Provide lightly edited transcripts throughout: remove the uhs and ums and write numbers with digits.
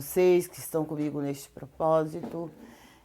Vocês que estão comigo neste propósito.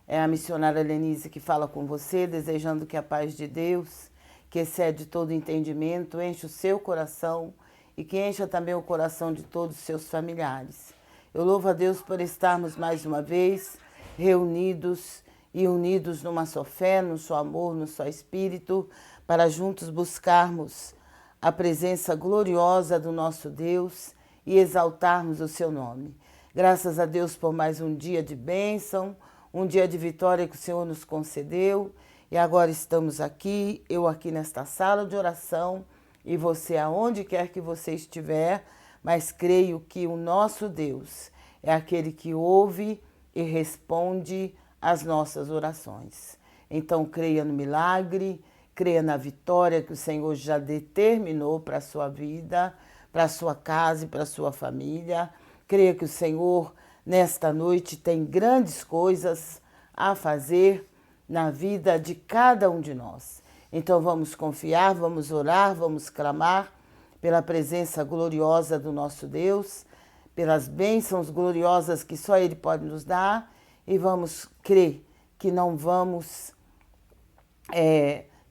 É a missionária Lenise que fala com você, desejando que a paz de Deus, que excede todo entendimento, enche o seu coração e que encha também o coração de todos os seus familiares. Eu louvo a Deus por estarmos mais uma vez reunidos e unidos numa só fé, num só amor, num só espírito, para juntos buscarmos a presença gloriosa do nosso Deus e exaltarmos o seu nome. Graças a Deus por mais um dia de bênção, um dia de vitória que o Senhor nos concedeu. E agora estamos aqui, eu aqui nesta sala de oração e você aonde quer que você estiver, mas creio que o nosso Deus é aquele que ouve e responde às nossas orações. Então creia no milagre, creia na vitória que o Senhor já determinou para a sua vida, para a sua casa e para a sua família. Creia que o Senhor, nesta noite, tem grandes coisas a fazer na vida de cada um de nós. Então vamos confiar, vamos orar, vamos clamar pela presença gloriosa do nosso Deus, pelas bênçãos gloriosas que só Ele pode nos dar, e vamos crer que não vamos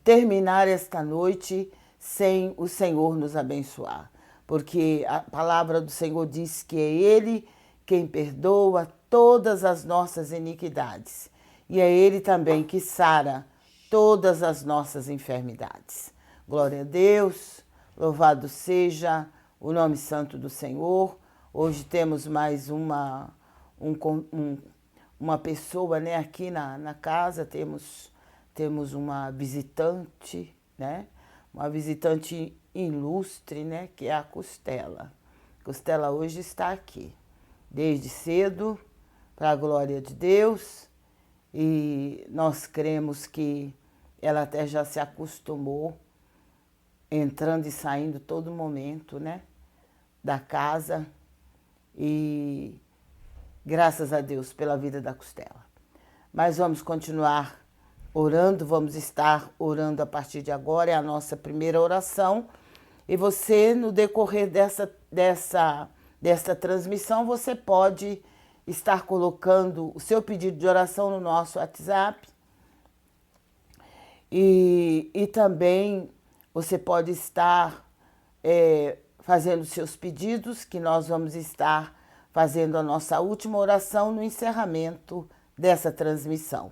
terminar esta noite sem o Senhor nos abençoar. Porque a palavra do Senhor diz que é Ele quem perdoa todas as nossas iniquidades. E é Ele também que sara todas as nossas enfermidades. Glória a Deus, louvado seja o nome santo do Senhor. Hoje temos mais uma pessoa, né, aqui na casa, temos uma visitante, né? Uma visitante ilustre, né, que é a Costela. Costela hoje está aqui, desde cedo, para a glória de Deus, e nós cremos que ela até já se acostumou, entrando e saindo todo momento, né, da casa, e graças a Deus pela vida da Costela. Mas vamos continuar orando, vamos estar orando a partir de agora, é a nossa primeira oração. E você, no decorrer desta transmissão, você pode estar colocando o seu pedido de oração no nosso WhatsApp. E também você pode estar fazendo seus pedidos, que nós vamos estar fazendo a nossa última oração no encerramento dessa transmissão.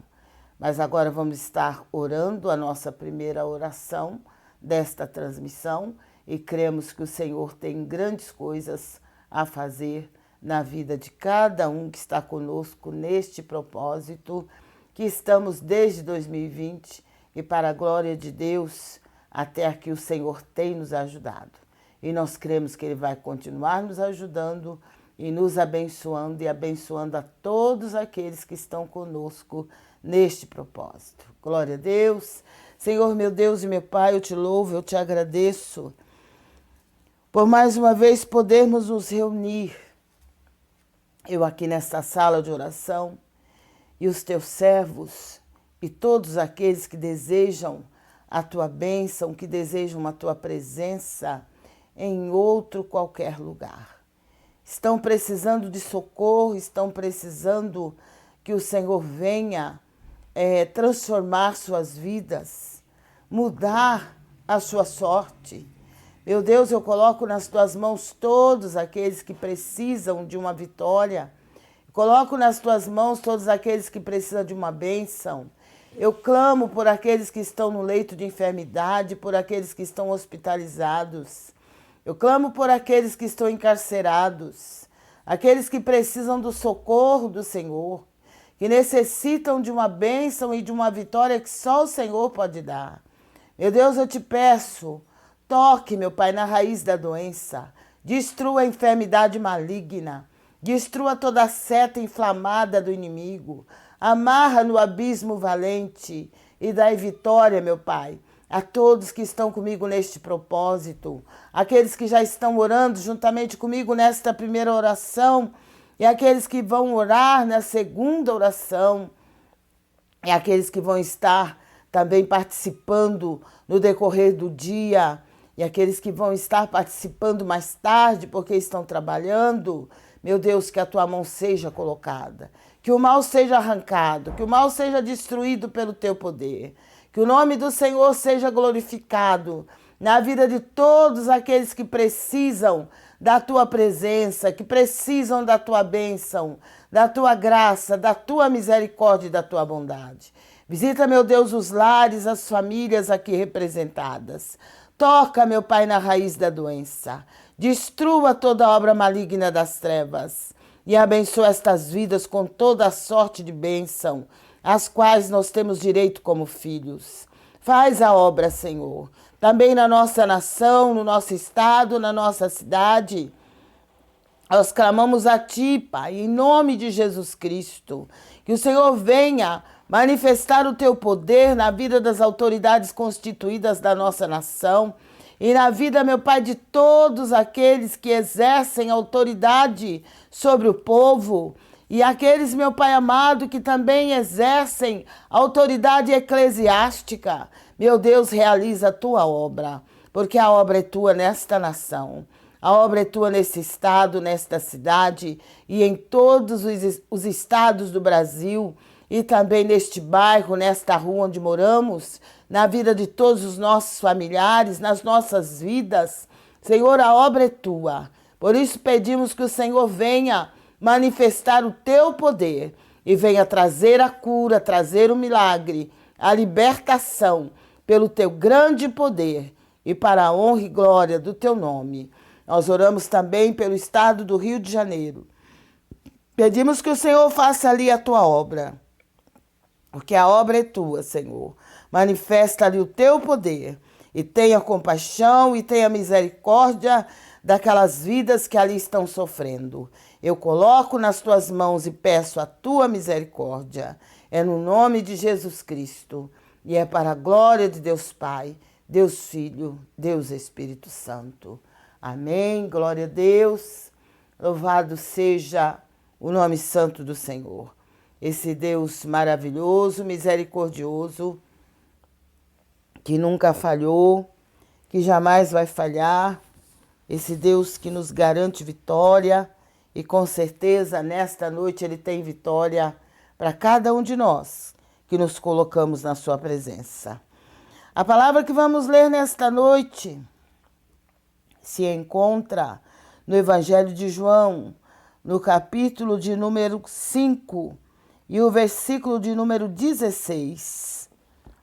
Mas agora vamos estar orando a nossa primeira oração desta transmissão e cremos que o Senhor tem grandes coisas a fazer na vida de cada um que está conosco neste propósito, que estamos desde 2020 e para a glória de Deus até aqui o Senhor tem nos ajudado. E nós cremos que Ele vai continuar nos ajudando e nos abençoando e abençoando a todos aqueles que estão conosco neste propósito. Glória a Deus. Senhor, meu Deus e meu Pai, eu te louvo, eu te agradeço por mais uma vez podermos nos reunir, eu aqui nesta sala de oração, e os teus servos e todos aqueles que desejam a tua bênção, que desejam a tua presença em outro qualquer lugar. Estão precisando de socorro, estão precisando que o Senhor venha transformar suas vidas, mudar a sua sorte. Meu Deus, eu coloco nas tuas mãos todos aqueles que precisam de uma vitória. Coloco nas tuas mãos todos aqueles que precisam de uma bênção. Eu clamo por aqueles que estão no leito de enfermidade, por aqueles que estão hospitalizados. Eu clamo por aqueles que estão encarcerados, aqueles que precisam do socorro do Senhor, que necessitam de uma bênção e de uma vitória que só o Senhor pode dar. Meu Deus, eu te peço, toque, meu Pai, na raiz da doença, destrua a enfermidade maligna, destrua toda a seta inflamada do inimigo, amarra no abismo valente e dai vitória, meu Pai, a todos que estão comigo neste propósito, aqueles que já estão orando juntamente comigo nesta primeira oração, e aqueles que vão orar na segunda oração, e aqueles que vão estar também participando no decorrer do dia, e aqueles que vão estar participando mais tarde porque estão trabalhando. Meu Deus, que a tua mão seja colocada, que o mal seja arrancado, que o mal seja destruído pelo teu poder, que o nome do Senhor seja glorificado na vida de todos aqueles que precisam da tua presença, que precisam da tua bênção, da tua graça, da tua misericórdia e da tua bondade. Visita, meu Deus, os lares, as famílias aqui representadas. Toca, meu Pai, na raiz da doença. Destrua toda obra maligna das trevas e abençoa estas vidas com toda a sorte de bênção, às quais nós temos direito como filhos. Faz a obra, Senhor, também na nossa nação, no nosso estado, na nossa cidade. Nós clamamos a Ti, Pai, em nome de Jesus Cristo, que o Senhor venha manifestar o Teu poder na vida das autoridades constituídas da nossa nação e na vida, meu Pai, de todos aqueles que exercem autoridade sobre o povo e aqueles, meu Pai amado, que também exercem autoridade eclesiástica. Meu Deus, realiza a Tua obra, porque a obra é Tua nesta nação. A obra é Tua nesse estado, nesta cidade e em todos os estados do Brasil e também neste bairro, nesta rua onde moramos, na vida de todos os nossos familiares, nas nossas vidas. Senhor, a obra é Tua. Por isso pedimos que o Senhor venha manifestar o Teu poder e venha trazer a cura, trazer o milagre, a libertação pelo Teu grande poder e para a honra e glória do Teu nome. Nós oramos também pelo estado do Rio de Janeiro. Pedimos que o Senhor faça ali a Tua obra, porque a obra é Tua, Senhor. Manifesta ali o Teu poder e tenha compaixão e tenha misericórdia daquelas vidas que ali estão sofrendo. Eu coloco nas Tuas mãos e peço a Tua misericórdia. É no nome de Jesus Cristo e é para a glória de Deus Pai, Deus Filho, Deus Espírito Santo. Amém, glória a Deus, louvado seja o nome santo do Senhor. Esse Deus maravilhoso, misericordioso, que nunca falhou, que jamais vai falhar, esse Deus que nos garante vitória e com certeza nesta noite Ele tem vitória para cada um de nós que nos colocamos na Sua presença. A palavra que vamos ler nesta noite se encontra no Evangelho de João, no capítulo de número 5 e o versículo de número 16.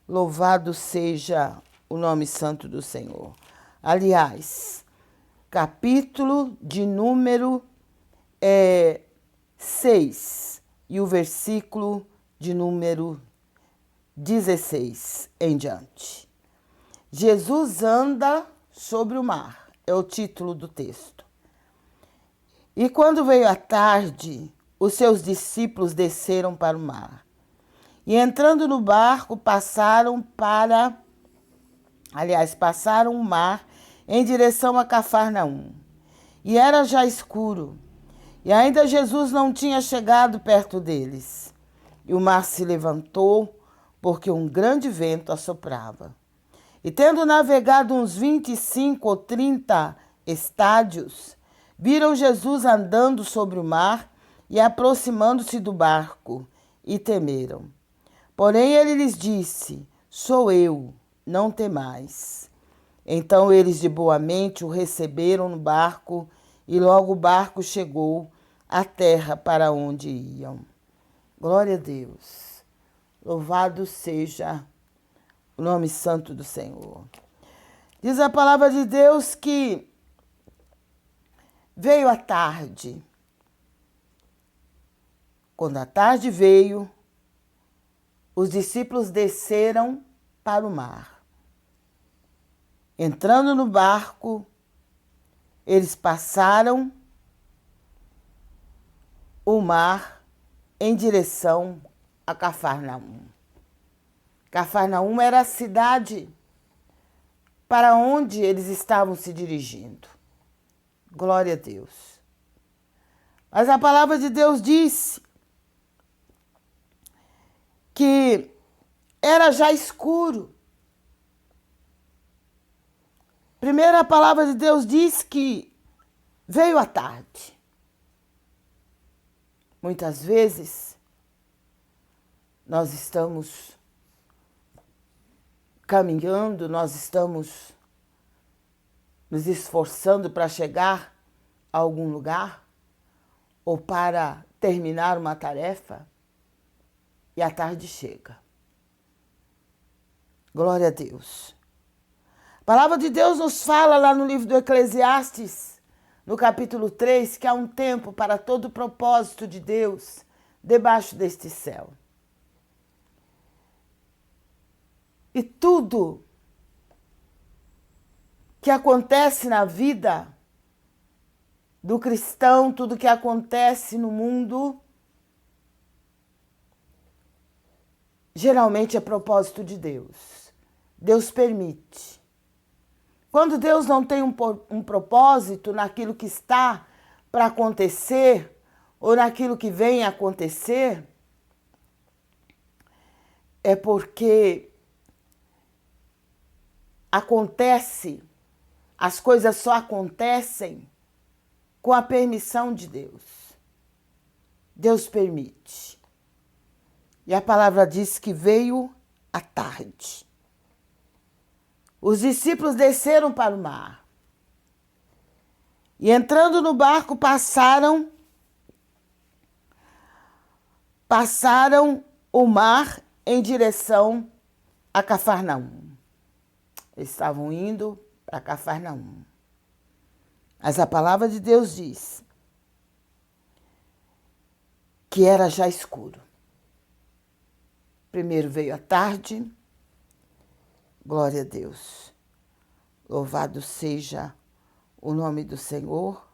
Louvado seja o nome santo do Senhor. Aliás, capítulo de número 6 e o versículo de número 16 em diante. Jesus anda sobre o mar. É o título do texto. E quando veio a tarde, os seus discípulos desceram para o mar. E entrando no barco, passaram o mar em direção a Cafarnaum. E era já escuro. E ainda Jesus não tinha chegado perto deles. E o mar se levantou, porque um grande vento assoprava. E tendo navegado uns 25 ou 30 estádios, viram Jesus andando sobre o mar e aproximando-se do barco, e temeram. Porém ele lhes disse: Sou eu, não temais. Então eles de boa mente o receberam no barco, e logo o barco chegou à terra para onde iam. Glória a Deus. Louvado seja o nome santo do Senhor. Diz a palavra de Deus que veio a tarde. Quando a tarde veio, os discípulos desceram para o mar. Entrando no barco, eles passaram o mar em direção a Cafarnaum. Cafarnaum era a cidade para onde eles estavam se dirigindo. Glória a Deus. Mas a palavra de Deus disse que era já escuro. Primeiro, a palavra de Deus diz que veio a tarde. Muitas vezes, nós estamos caminhando, nós estamos nos esforçando para chegar a algum lugar ou para terminar uma tarefa e a tarde chega. Glória a Deus. A palavra de Deus nos fala lá no livro do Eclesiastes, no capítulo 3, que há um tempo para todo o propósito de Deus debaixo deste céu. E tudo que acontece na vida do cristão, tudo que acontece no mundo, geralmente é propósito de Deus. Deus permite. Quando Deus não tem um propósito naquilo que está para acontecer ou naquilo que vem a acontecer, é porque as coisas só acontecem com a permissão de Deus. Deus permite. E a palavra diz que veio à tarde. Os discípulos desceram para o mar. E entrando no barco, passaram o mar em direção a Cafarnaum. Eles estavam indo para Cafarnaum. Mas a palavra de Deus diz que era já escuro. Primeiro veio a tarde, glória a Deus. Louvado seja o nome do Senhor.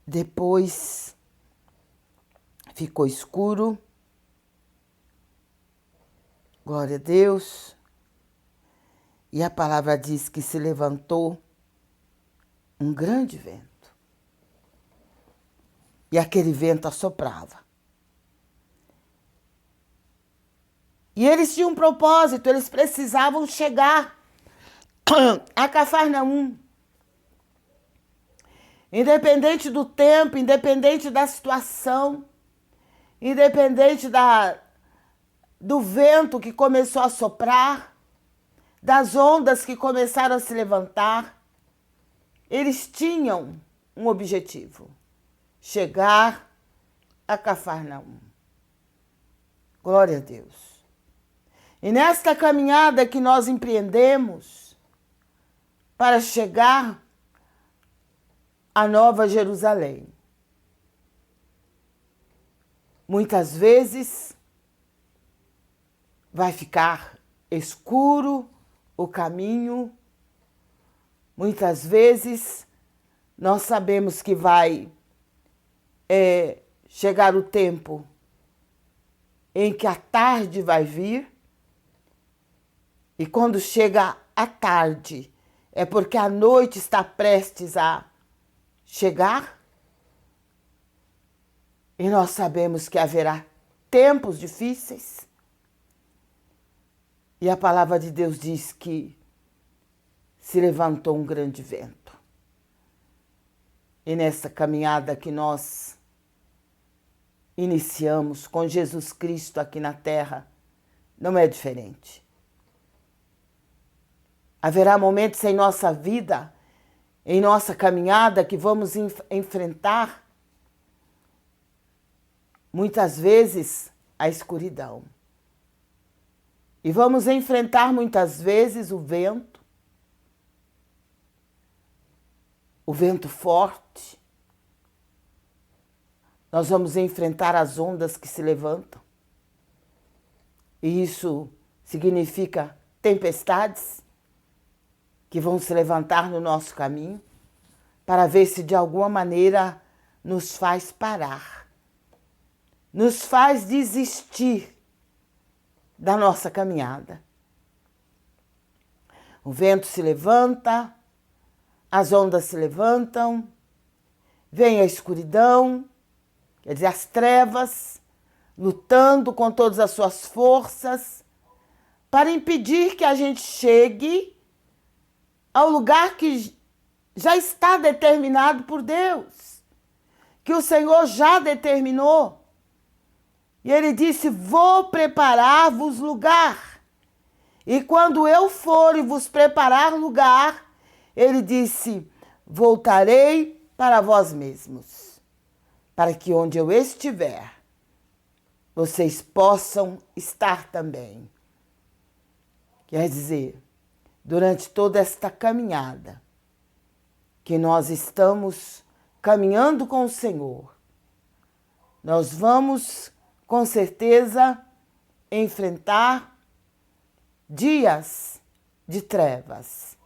Depois ficou escuro, glória a Deus. E a palavra diz que se levantou um grande vento. E aquele vento assoprava. E eles tinham um propósito, eles precisavam chegar a Cafarnaum. Independente do tempo, independente da situação, independente do vento que começou a soprar, das ondas que começaram a se levantar, eles tinham um objetivo: chegar a Cafarnaum. Glória a Deus. E nesta caminhada que nós empreendemos para chegar a Nova Jerusalém, muitas vezes vai ficar escuro o caminho. Muitas vezes nós sabemos que vai chegar o tempo em que a tarde vai vir. E quando chega a tarde, é porque a noite está prestes a chegar. E nós sabemos que haverá tempos difíceis. E a palavra de Deus diz que se levantou um grande vento. E nessa caminhada que nós iniciamos com Jesus Cristo aqui na terra, não é diferente. Haverá momentos em nossa vida, em nossa caminhada, que vamos enfrentar, muitas vezes, a escuridão. E vamos enfrentar muitas vezes o vento forte. Nós vamos enfrentar as ondas que se levantam. E isso significa tempestades que vão se levantar no nosso caminho para ver se de alguma maneira nos faz parar, nos faz desistir da nossa caminhada. O vento se levanta, as ondas se levantam, vem a escuridão, quer dizer, as trevas, lutando com todas as suas forças para impedir que a gente chegue ao lugar que já está determinado por Deus, que o Senhor já determinou. E ele disse: vou preparar-vos lugar. E quando eu for e vos preparar lugar, ele disse: voltarei para vós mesmos, para que onde eu estiver, vocês possam estar também. Quer dizer, durante toda esta caminhada, que nós estamos caminhando com o Senhor, nós vamos, com certeza, enfrentar dias de trevas,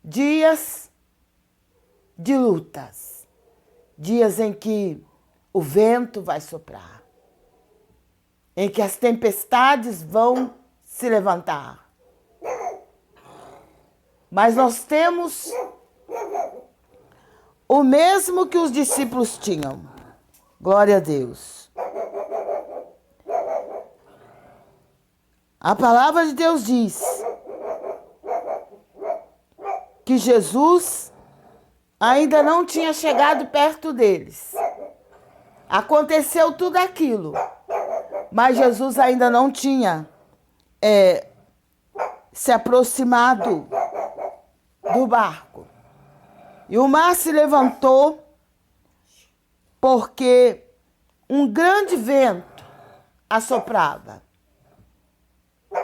dias de lutas, dias em que o vento vai soprar, em que as tempestades vão se levantar. Mas nós temos o mesmo que os discípulos tinham. Glória a Deus. A palavra de Deus diz que Jesus ainda não tinha chegado perto deles. Aconteceu tudo aquilo, mas Jesus ainda não tinha se aproximado do barco. E o mar se levantou porque um grande vento assoprava.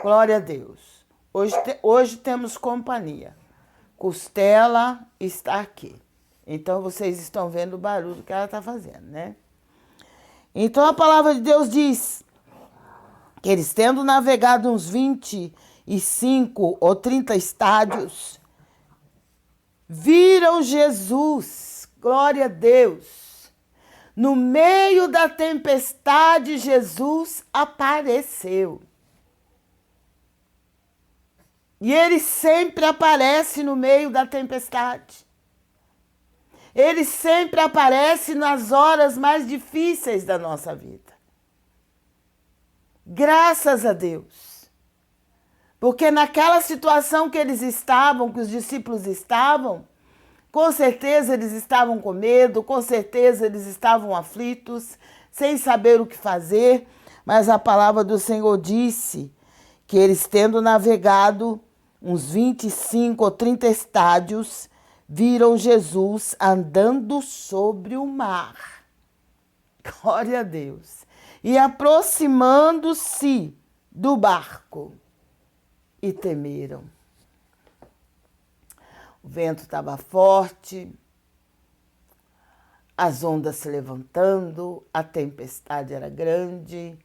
Glória a Deus. Hoje temos companhia. Costela está aqui. Então vocês estão vendo o barulho que ela está fazendo, né? Então a palavra de Deus diz que eles, tendo navegado uns 25 ou 30 estádios, viram Jesus, glória a Deus. No meio da tempestade, Jesus apareceu. E ele sempre aparece no meio da tempestade. Ele sempre aparece nas horas mais difíceis da nossa vida. Graças a Deus. Porque naquela situação que eles estavam, que os discípulos estavam, com certeza eles estavam com medo, com certeza eles estavam aflitos, sem saber o que fazer, mas a palavra do Senhor disse que eles, tendo navegado uns 25 ou 30 estádios, viram Jesus andando sobre o mar. Glória a Deus. E aproximando-se do barco, e temeram. O vento estava forte, as ondas se levantando, a tempestade era grande,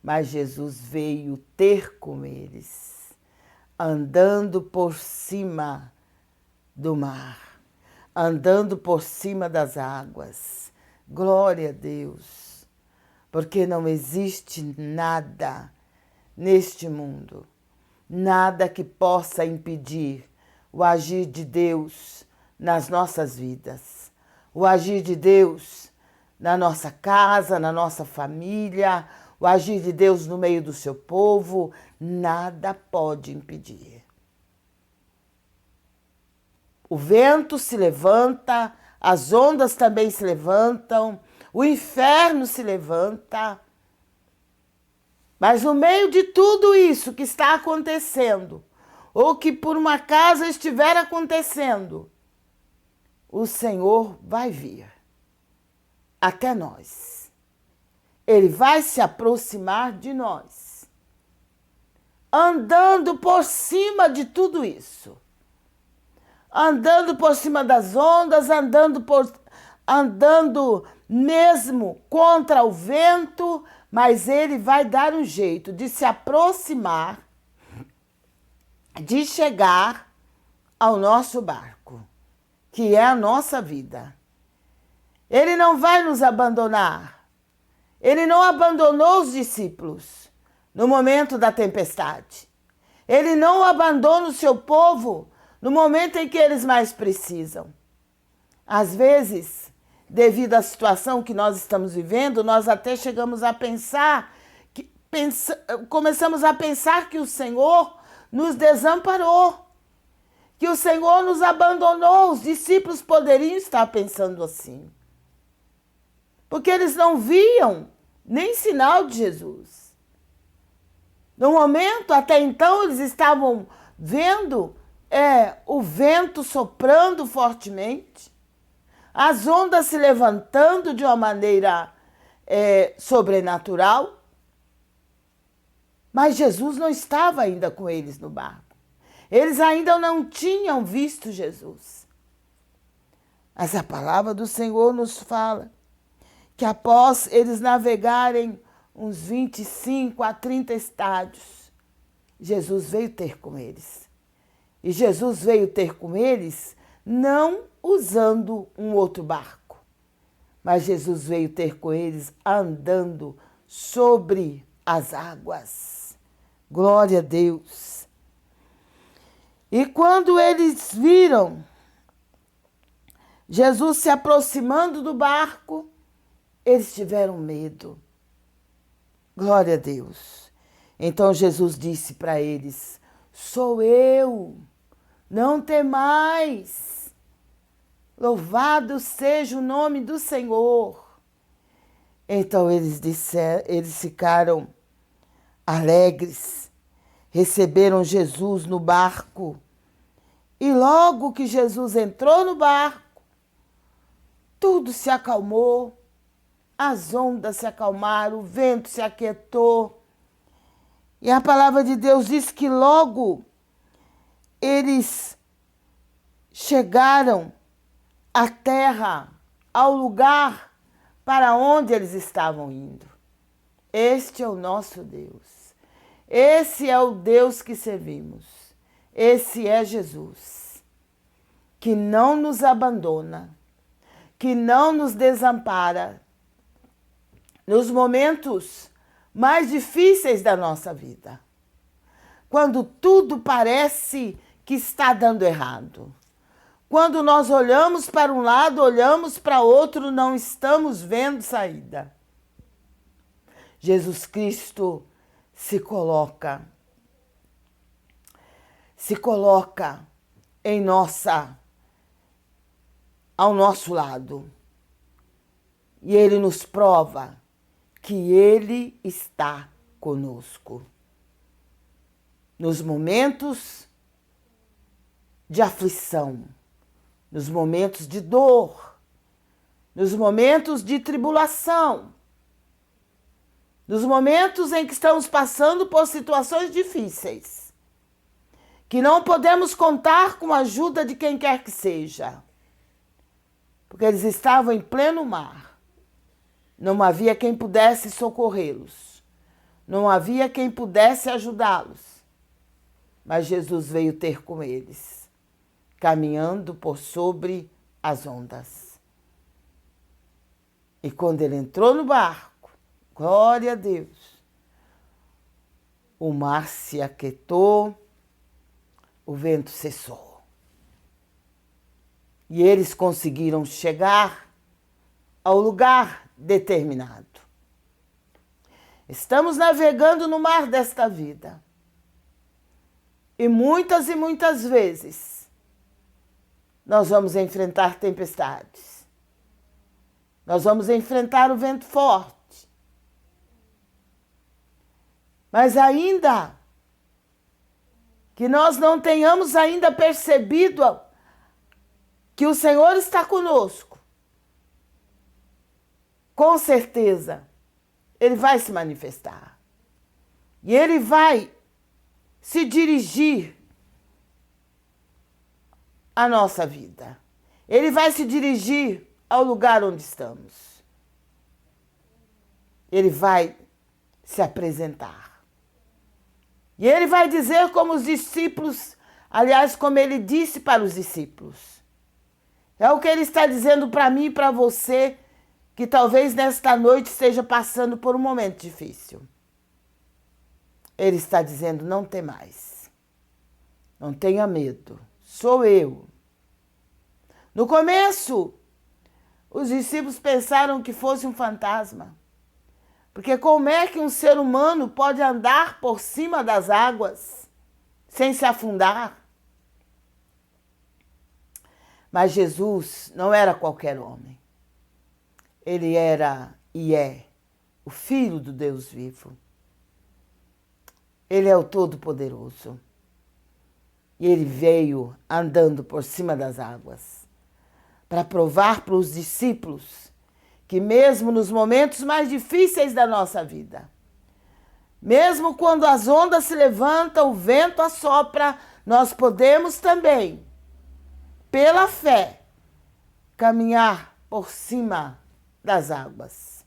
mas Jesus veio ter com eles, andando por cima do mar, andando por cima das águas. Glória a Deus, porque não existe nada neste mundo, nada que possa impedir o agir de Deus nas nossas vidas, o agir de Deus na nossa casa, na nossa família, o agir de Deus no meio do seu povo, nada pode impedir. O vento se levanta, as ondas também se levantam, o inferno se levanta. Mas no meio de tudo isso que está acontecendo, ou que por uma acaso estiver acontecendo, o Senhor vai vir até nós. Ele vai se aproximar de nós, andando por cima de tudo isso. Andando por cima das ondas, andando mesmo contra o vento, mas ele vai dar um jeito de se aproximar, de chegar ao nosso barco, que é a nossa vida. Ele não vai nos abandonar. Ele não abandonou os discípulos no momento da tempestade. Ele não abandona o seu povo no momento em que eles mais precisam. Às vezes, devido à situação que nós estamos vivendo, nós até chegamos a começamos a pensar que o Senhor nos desamparou, que o Senhor nos abandonou. Os discípulos poderiam estar pensando assim. porque eles não viam nem sinal de Jesus. No momento, até então, eles estavam vendo o vento soprando fortemente, as ondas se levantando de uma maneira sobrenatural, mas Jesus não estava ainda com eles no barco. Eles ainda não tinham visto Jesus. Mas a palavra do Senhor nos fala que após eles navegarem uns 25 a 30 estádios, Jesus veio ter com eles. E Jesus veio ter com eles não usando um outro barco, mas Jesus veio ter com eles andando sobre as águas. Glória a Deus. E quando eles viram Jesus se aproximando do barco, eles tiveram medo. Glória a Deus. Então Jesus disse para eles: sou eu, não temais. Louvado seja o nome do Senhor. Então eles ficaram alegres, receberam Jesus no barco. E logo que Jesus entrou no barco, tudo se acalmou, as ondas se acalmaram, o vento se aquietou. E a palavra de Deus diz que logo eles chegaram à terra, ao lugar para onde eles estavam indo. Este é o nosso Deus. Esse é o Deus que servimos. Esse é Jesus, que não nos abandona, que não nos desampara nos momentos mais difíceis da nossa vida. Quando tudo parece que está dando errado. Quando nós olhamos para um lado, olhamos para outro, não estamos vendo saída. Jesus Cristo se coloca ao nosso lado. E Ele nos prova que Ele está conosco. Nos momentos de aflição, nos momentos de dor, nos momentos de tribulação, nos momentos em que estamos passando por situações difíceis, que não podemos contar com a ajuda de quem quer que seja, porque eles estavam em pleno mar. Não havia quem pudesse socorrê-los. Não havia quem pudesse ajudá-los. Mas Jesus veio ter com eles, caminhando por sobre as ondas. E quando ele entrou no barco, glória a Deus, o mar se aquietou, o vento cessou. E eles conseguiram chegar ao lugar determinado. Estamos navegando no mar desta vida. E muitas vezes nós vamos enfrentar tempestades. Nós vamos enfrentar o vento forte. Mas ainda que nós não tenhamos ainda percebido que o Senhor está conosco, com certeza, Ele vai se manifestar. E Ele vai se dirigir à nossa vida. Ele vai se dirigir ao lugar onde estamos. Ele vai se apresentar. E Ele vai dizer como os discípulos, aliás, como Ele disse para os discípulos. É o que Ele está dizendo para mim e para você, que talvez nesta noite esteja passando por um momento difícil. Ele está dizendo: não temais, não tenha medo, sou eu. No começo, os discípulos pensaram que fosse um fantasma, porque como é que um ser humano pode andar por cima das águas sem se afundar? Mas Jesus não era qualquer homem. ele era e é o Filho do Deus vivo. Ele é o Todo-Poderoso. E ele veio andando por cima das águas para provar para os discípulos que mesmo nos momentos mais difíceis da nossa vida, mesmo quando as ondas se levantam, o vento assopra, nós podemos também, pela fé, caminhar por cima das águas,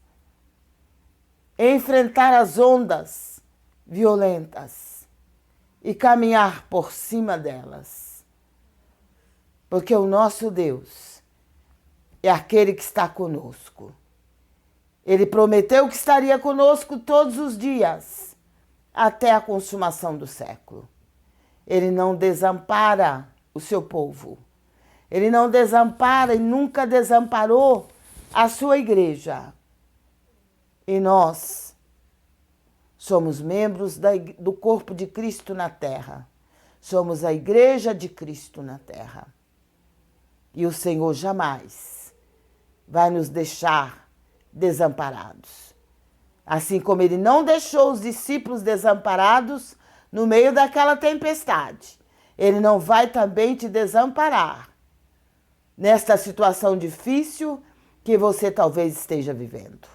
enfrentar as ondas violentas e caminhar por cima delas. Porque o nosso Deus é aquele que está conosco. Ele prometeu que estaria conosco todos os dias, até a consumação do século. Ele não desampara o seu povo. Ele não desampara e nunca desamparou a sua igreja. E nós somos membros do corpo de Cristo na terra. Somos a igreja de Cristo na terra. E o Senhor jamais vai nos deixar desamparados. Assim como ele não deixou os discípulos desamparados no meio daquela tempestade, ele não vai também te desamparar nesta situação difícil que você talvez esteja vivendo.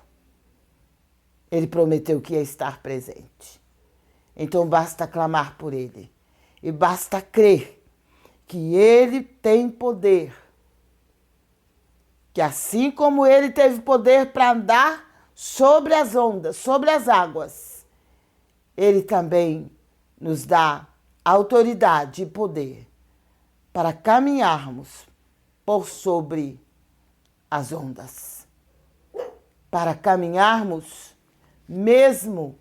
Ele prometeu que ia estar presente. Então basta clamar por ele e basta crer que ele tem poder. Que assim como ele teve poder para andar sobre as ondas, sobre as águas, ele também nos dá autoridade e poder para caminharmos por sobre as ondas. Para caminharmos mesmo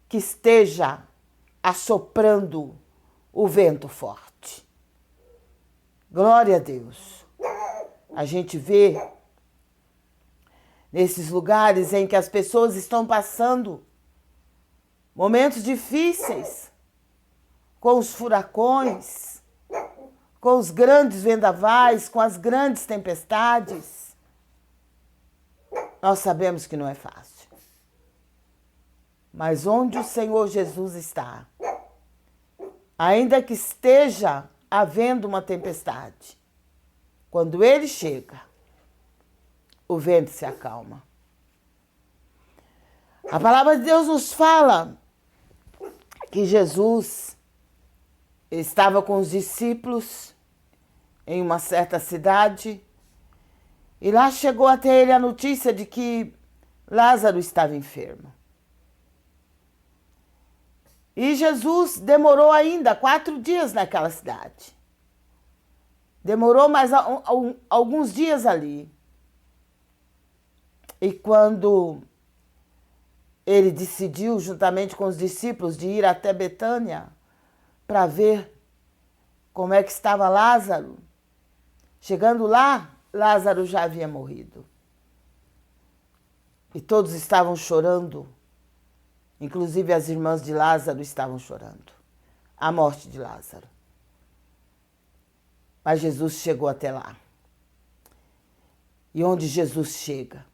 que esteja assoprando o vento forte. Glória a Deus. A gente vê nesses lugares em que as pessoas estão passando momentos difíceis, com os furacões, com os grandes vendavais, com as grandes tempestades. Nós sabemos que não é fácil. Mas onde o Senhor Jesus está, ainda que esteja havendo uma tempestade, quando ele chega, o vento se acalma. A palavra de Deus nos fala que Jesus estava com os discípulos em uma certa cidade e lá chegou até ele a notícia de que Lázaro estava enfermo. E Jesus demorou ainda 4 dias naquela cidade. Demorou mais alguns dias ali. E quando ele decidiu, juntamente com os discípulos, de ir até Betânia para ver como é que estava Lázaro, chegando lá, Lázaro já havia morrido. E todos estavam chorando. Inclusive as irmãs de Lázaro estavam chorando a morte de Lázaro. Mas Jesus chegou até lá. E onde Jesus chega,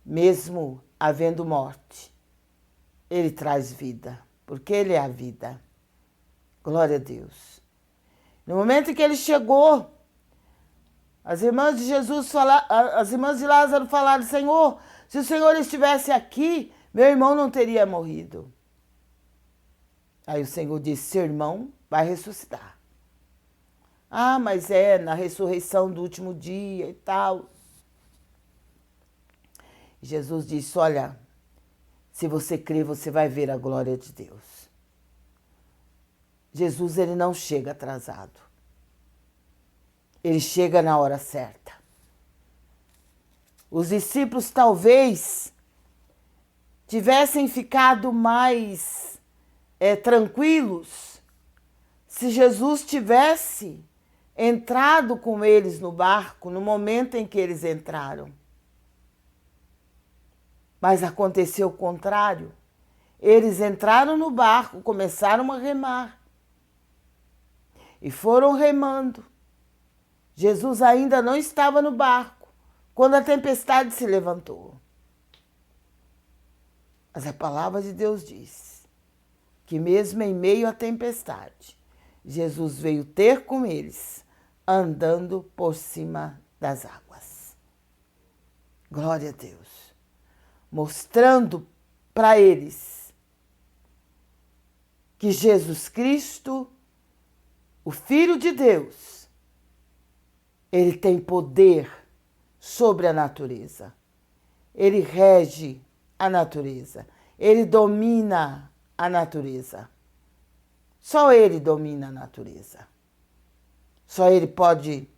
mesmo havendo morte, ele traz vida, porque ele é a vida. Glória a Deus. No momento em que ele chegou, as irmãs de Jesus as irmãs de Lázaro falaram: Senhor, se o Senhor estivesse aqui, meu irmão não teria morrido. Aí o Senhor disse: seu irmão vai ressuscitar. Ah, mas é na ressurreição do último dia e tal. Jesus disse: olha, se você crer, você vai ver a glória de Deus. Jesus, ele não chega atrasado. Ele chega na hora certa. Os discípulos talvez tivessem ficado mais tranquilos se Jesus tivesse entrado com eles no barco no momento em que eles entraram. Mas aconteceu o contrário. Eles entraram no barco, começaram a remar. E foram remando. Jesus ainda não estava no barco quando a tempestade se levantou. Mas a palavra de Deus diz que mesmo em meio à tempestade, Jesus veio ter com eles, andando por cima das águas. Glória a Deus. Mostrando para eles que Jesus Cristo, o Filho de Deus, ele tem poder sobre a natureza. Ele rege a natureza. Ele domina a natureza. Só ele domina a natureza. Só ele pode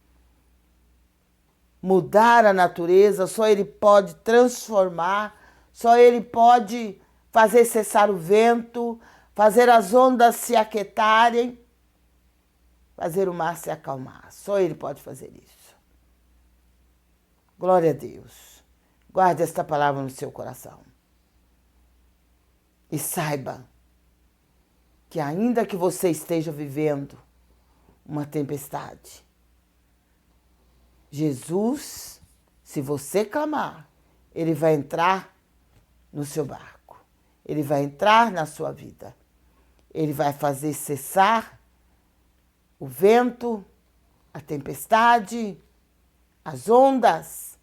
mudar a natureza, só ele pode transformar, só ele pode fazer cessar o vento, fazer as ondas se aquietarem, fazer o mar se acalmar. Só ele pode fazer isso. Glória a Deus. Guarde esta palavra no seu coração. E saiba que ainda que você esteja vivendo uma tempestade, Jesus, se você clamar, ele vai entrar no seu barco. Ele vai entrar na sua vida. Ele vai fazer cessar o vento, a tempestade, as ondas.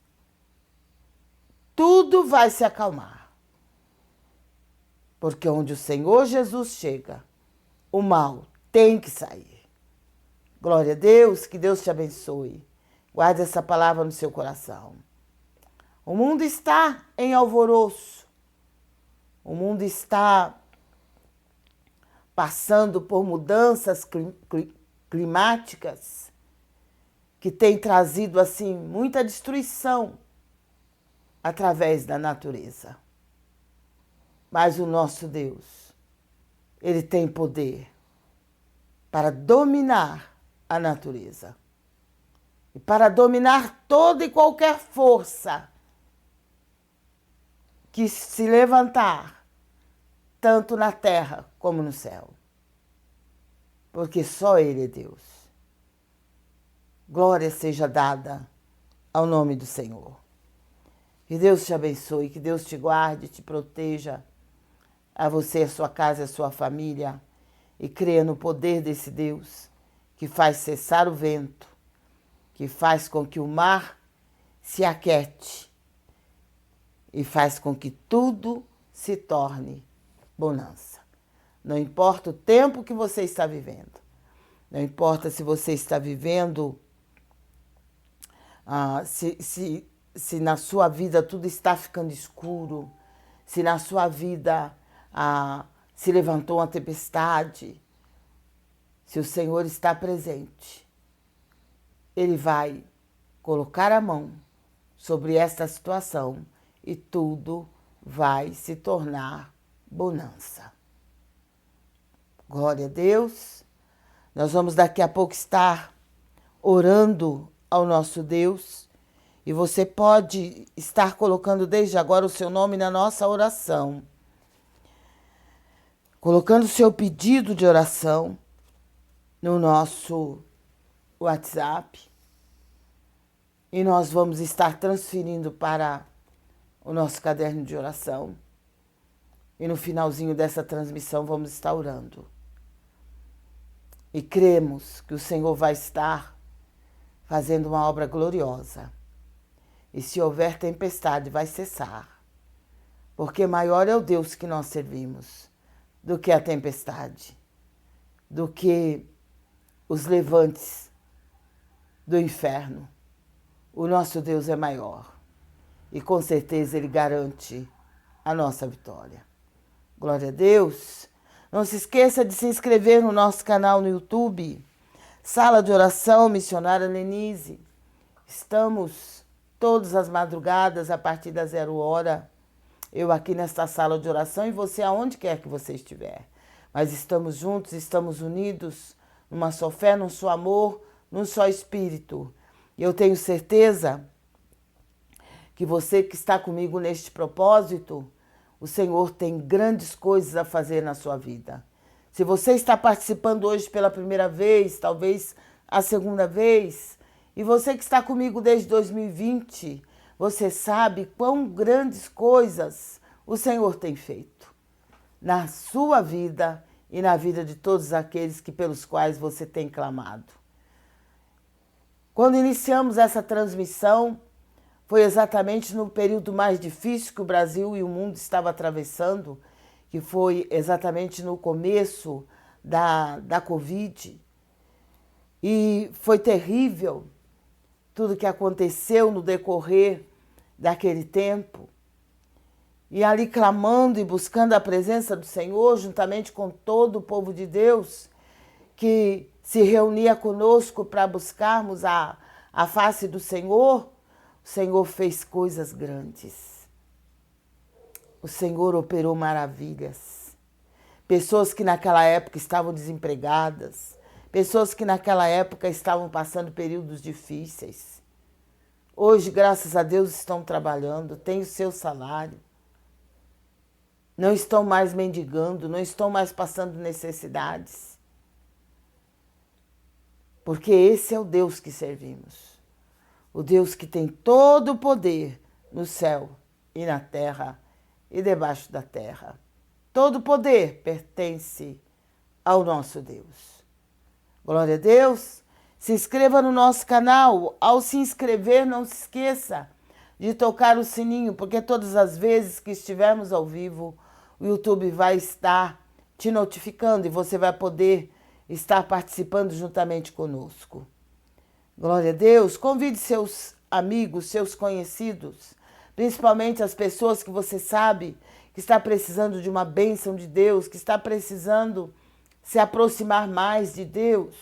Tudo vai se acalmar. Porque onde o Senhor Jesus chega, o mal tem que sair. Glória a Deus, que Deus te abençoe. Guarde essa palavra no seu coração. O mundo está em alvoroço. O mundo está passando por mudanças climáticas que têm trazido assim muita destruição através da natureza. Mas o nosso Deus, ele tem poder para dominar a natureza e para dominar toda e qualquer força que se levantar, tanto na terra como no céu. Porque só ele é Deus. Glória seja dada ao nome do Senhor. Que Deus te abençoe, que Deus te guarde, te proteja, a você, a sua casa, a sua família, e creia no poder desse Deus que faz cessar o vento, que faz com que o mar se aquiete e faz com que tudo se torne bonança. Não importa o tempo que você está vivendo, não importa se você está vivendo, se na sua vida tudo está ficando escuro, se na sua vida se levantou uma tempestade, se o Senhor está presente, ele vai colocar a mão sobre esta situação e tudo vai se tornar bonança. Glória a Deus. Nós vamos daqui a pouco estar orando ao nosso Deus e você pode estar colocando desde agora o seu nome na nossa oração, colocando o seu pedido de oração no nosso WhatsApp e nós vamos estar transferindo para o nosso caderno de oração e no finalzinho dessa transmissão vamos estar orando. E cremos que o Senhor vai estar fazendo uma obra gloriosa. E se houver tempestade, vai cessar. Porque maior é o Deus que nós servimos do que a tempestade, do que os levantes do inferno. O nosso Deus é maior. E com certeza Ele garante a nossa vitória. Glória a Deus. Não se esqueça de se inscrever no nosso canal no YouTube, Sala de Oração Missionária Lenise. Estamos todas as madrugadas a partir das 00h. Eu aqui nesta sala de oração e você aonde quer que você estiver. Mas estamos juntos, estamos unidos, numa só fé, num só amor, num só espírito. E eu tenho certeza que você que está comigo neste propósito, o Senhor tem grandes coisas a fazer na sua vida. Se você está participando hoje pela primeira vez, talvez a segunda vez, E você que está comigo desde 2020, você sabe quão grandes coisas o Senhor tem feito na sua vida e na vida de todos aqueles pelos quais você tem clamado. Quando iniciamos essa transmissão, foi exatamente no período mais difícil que o Brasil e o mundo estavam atravessando, que foi exatamente no começo da Covid. E foi terrível tudo que aconteceu no decorrer daquele tempo. E ali clamando e buscando a presença do Senhor, juntamente com todo o povo de Deus, que se reunia conosco para buscarmos a face do Senhor, o Senhor fez coisas grandes. O Senhor operou maravilhas. Pessoas que naquela época estavam desempregadas, pessoas que naquela época estavam passando períodos difíceis. Hoje, graças a Deus, estão trabalhando, têm o seu salário. Não estão mais mendigando, não estão mais passando necessidades. Porque esse é o Deus que servimos. O Deus que tem todo o poder no céu e na terra e debaixo da terra. Todo o poder pertence ao nosso Deus. Glória a Deus. Se inscreva no nosso canal. Ao se inscrever, não se esqueça de tocar o sininho, porque todas as vezes que estivermos ao vivo, o YouTube vai estar te notificando e você vai poder estar participando juntamente conosco. Glória a Deus. Convide seus amigos, seus conhecidos, principalmente as pessoas que você sabe que está precisando de uma bênção de Deus, que está precisando se aproximar mais de Deus,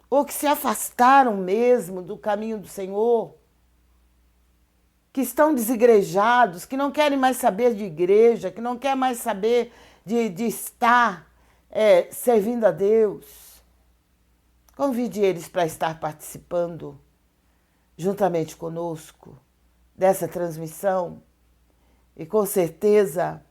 ou que se afastaram mesmo do caminho do Senhor, que estão desigrejados, que não querem mais saber de igreja, que não querem mais saber de estar servindo a Deus. Convide eles para estar participando juntamente conosco dessa transmissão e com certeza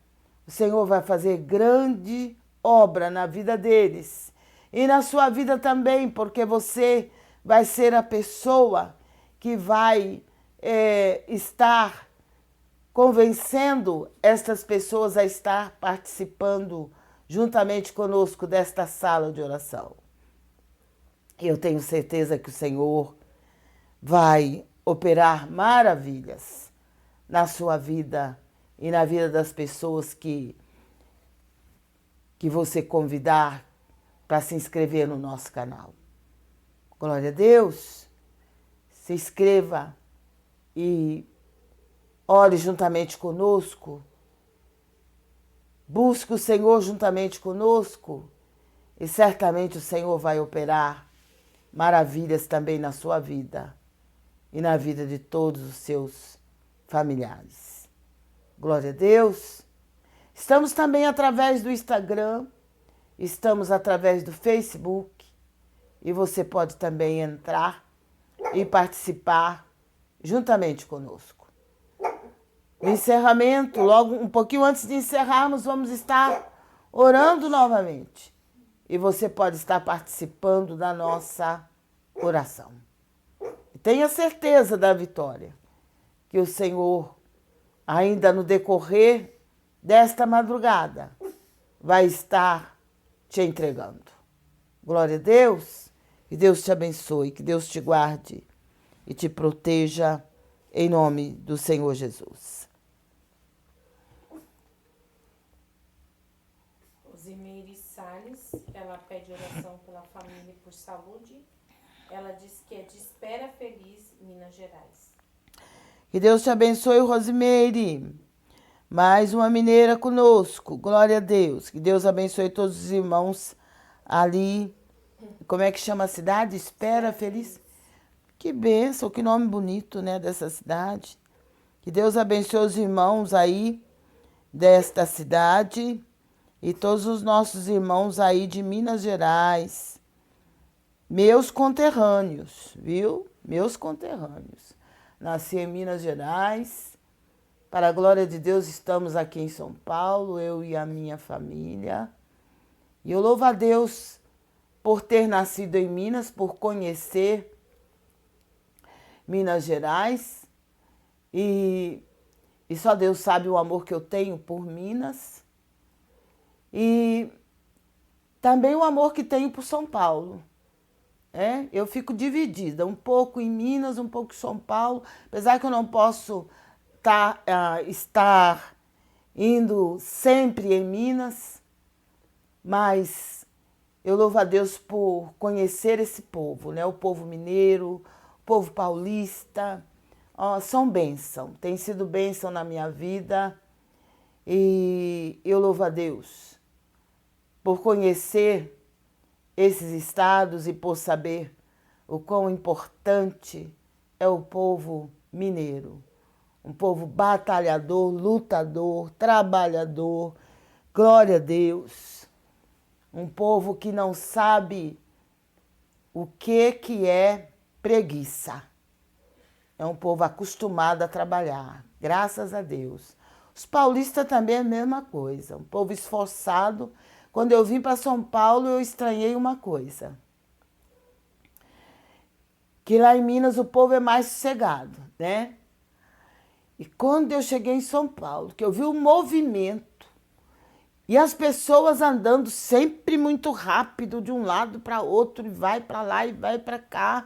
o Senhor vai fazer grande obra na vida deles e na sua vida também, porque você vai ser a pessoa que vai estar convencendo estas pessoas a estar participando juntamente conosco desta sala de oração. Eu tenho certeza que o Senhor vai operar maravilhas na sua vida e na vida das pessoas que você convidar para se inscrever no nosso canal. Glória a Deus. Se inscreva e ore juntamente conosco. Busque o Senhor juntamente conosco e certamente o Senhor vai operar maravilhas também na sua vida e na vida de todos os seus familiares. Glória a Deus. Estamos também através do Instagram, estamos através do Facebook e você pode também entrar e participar juntamente conosco. No encerramento, logo um pouquinho antes de encerrarmos, vamos estar orando novamente. E você pode estar participando da nossa oração. E tenha certeza da vitória, que o Senhor, ainda no decorrer desta madrugada, vai estar te entregando. Glória a Deus, que Deus te abençoe, que Deus te guarde e te proteja em nome do Senhor Jesus. Rosimeire Salles, ela pede oração pela família e por saúde. Ela diz que é de Espera Feliz, Minas Gerais. Que Deus te abençoe, Rosimeire. Mais uma mineira conosco. Glória a Deus. Que Deus abençoe todos os irmãos ali. Como é que chama a cidade? Espera Feliz. Que bênção, que nome bonito, né, dessa cidade. Que Deus abençoe os irmãos aí desta cidade e todos os nossos irmãos aí de Minas Gerais. Meus conterrâneos, viu? Meus conterrâneos. Nasci em Minas Gerais. Para a glória de Deus, estamos aqui em São Paulo, eu e a minha família. E eu louvo a Deus por ter nascido em Minas, por conhecer Minas Gerais. E só Deus sabe o amor que eu tenho por Minas. E também o amor que tenho por São Paulo. Eu fico dividida, um pouco em Minas, um pouco em São Paulo, apesar que eu não posso estar indo sempre em Minas, mas eu louvo a Deus por conhecer esse povo, né? O povo mineiro, o povo paulista, são bênção, tem sido bênção na minha vida e eu louvo a Deus por conhecer esses estados e por saber o quão importante é o povo mineiro. Um povo batalhador, lutador, trabalhador, glória a Deus. Um povo que não sabe o que é preguiça. É um povo acostumado a trabalhar, graças a Deus. Os paulistas também é a mesma coisa, um povo esforçado. Quando eu vim para São Paulo, eu estranhei uma coisa. Que lá em Minas o povo é mais sossegado, né? E quando eu cheguei em São Paulo, que eu vi o movimento e as pessoas andando sempre muito rápido de um lado para outro, e vai para lá e vai para cá,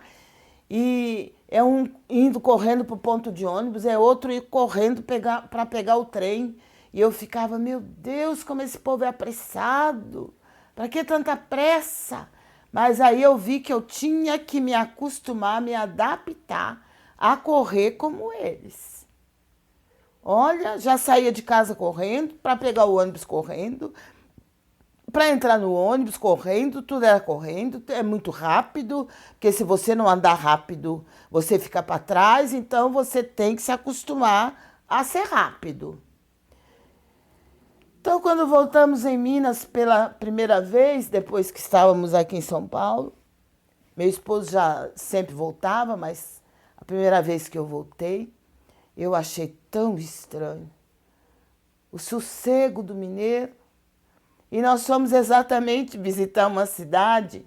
e é um indo correndo para o ponto de ônibus, é outro ir correndo para pegar o trem. E eu ficava, meu Deus, como esse povo é apressado, para que tanta pressa? Mas aí eu vi que eu tinha que me acostumar, me adaptar a correr como eles. Olha, já saía de casa correndo, para pegar o ônibus correndo, para entrar no ônibus correndo, tudo era correndo, é muito rápido, porque se você não andar rápido, você fica para trás, então você tem que se acostumar a ser rápido. Então, quando voltamos em Minas pela primeira vez, depois que estávamos aqui em São Paulo, meu esposo já sempre voltava, mas a primeira vez que eu voltei, eu achei tão estranho. O sossego do mineiro. E nós fomos exatamente visitar uma cidade,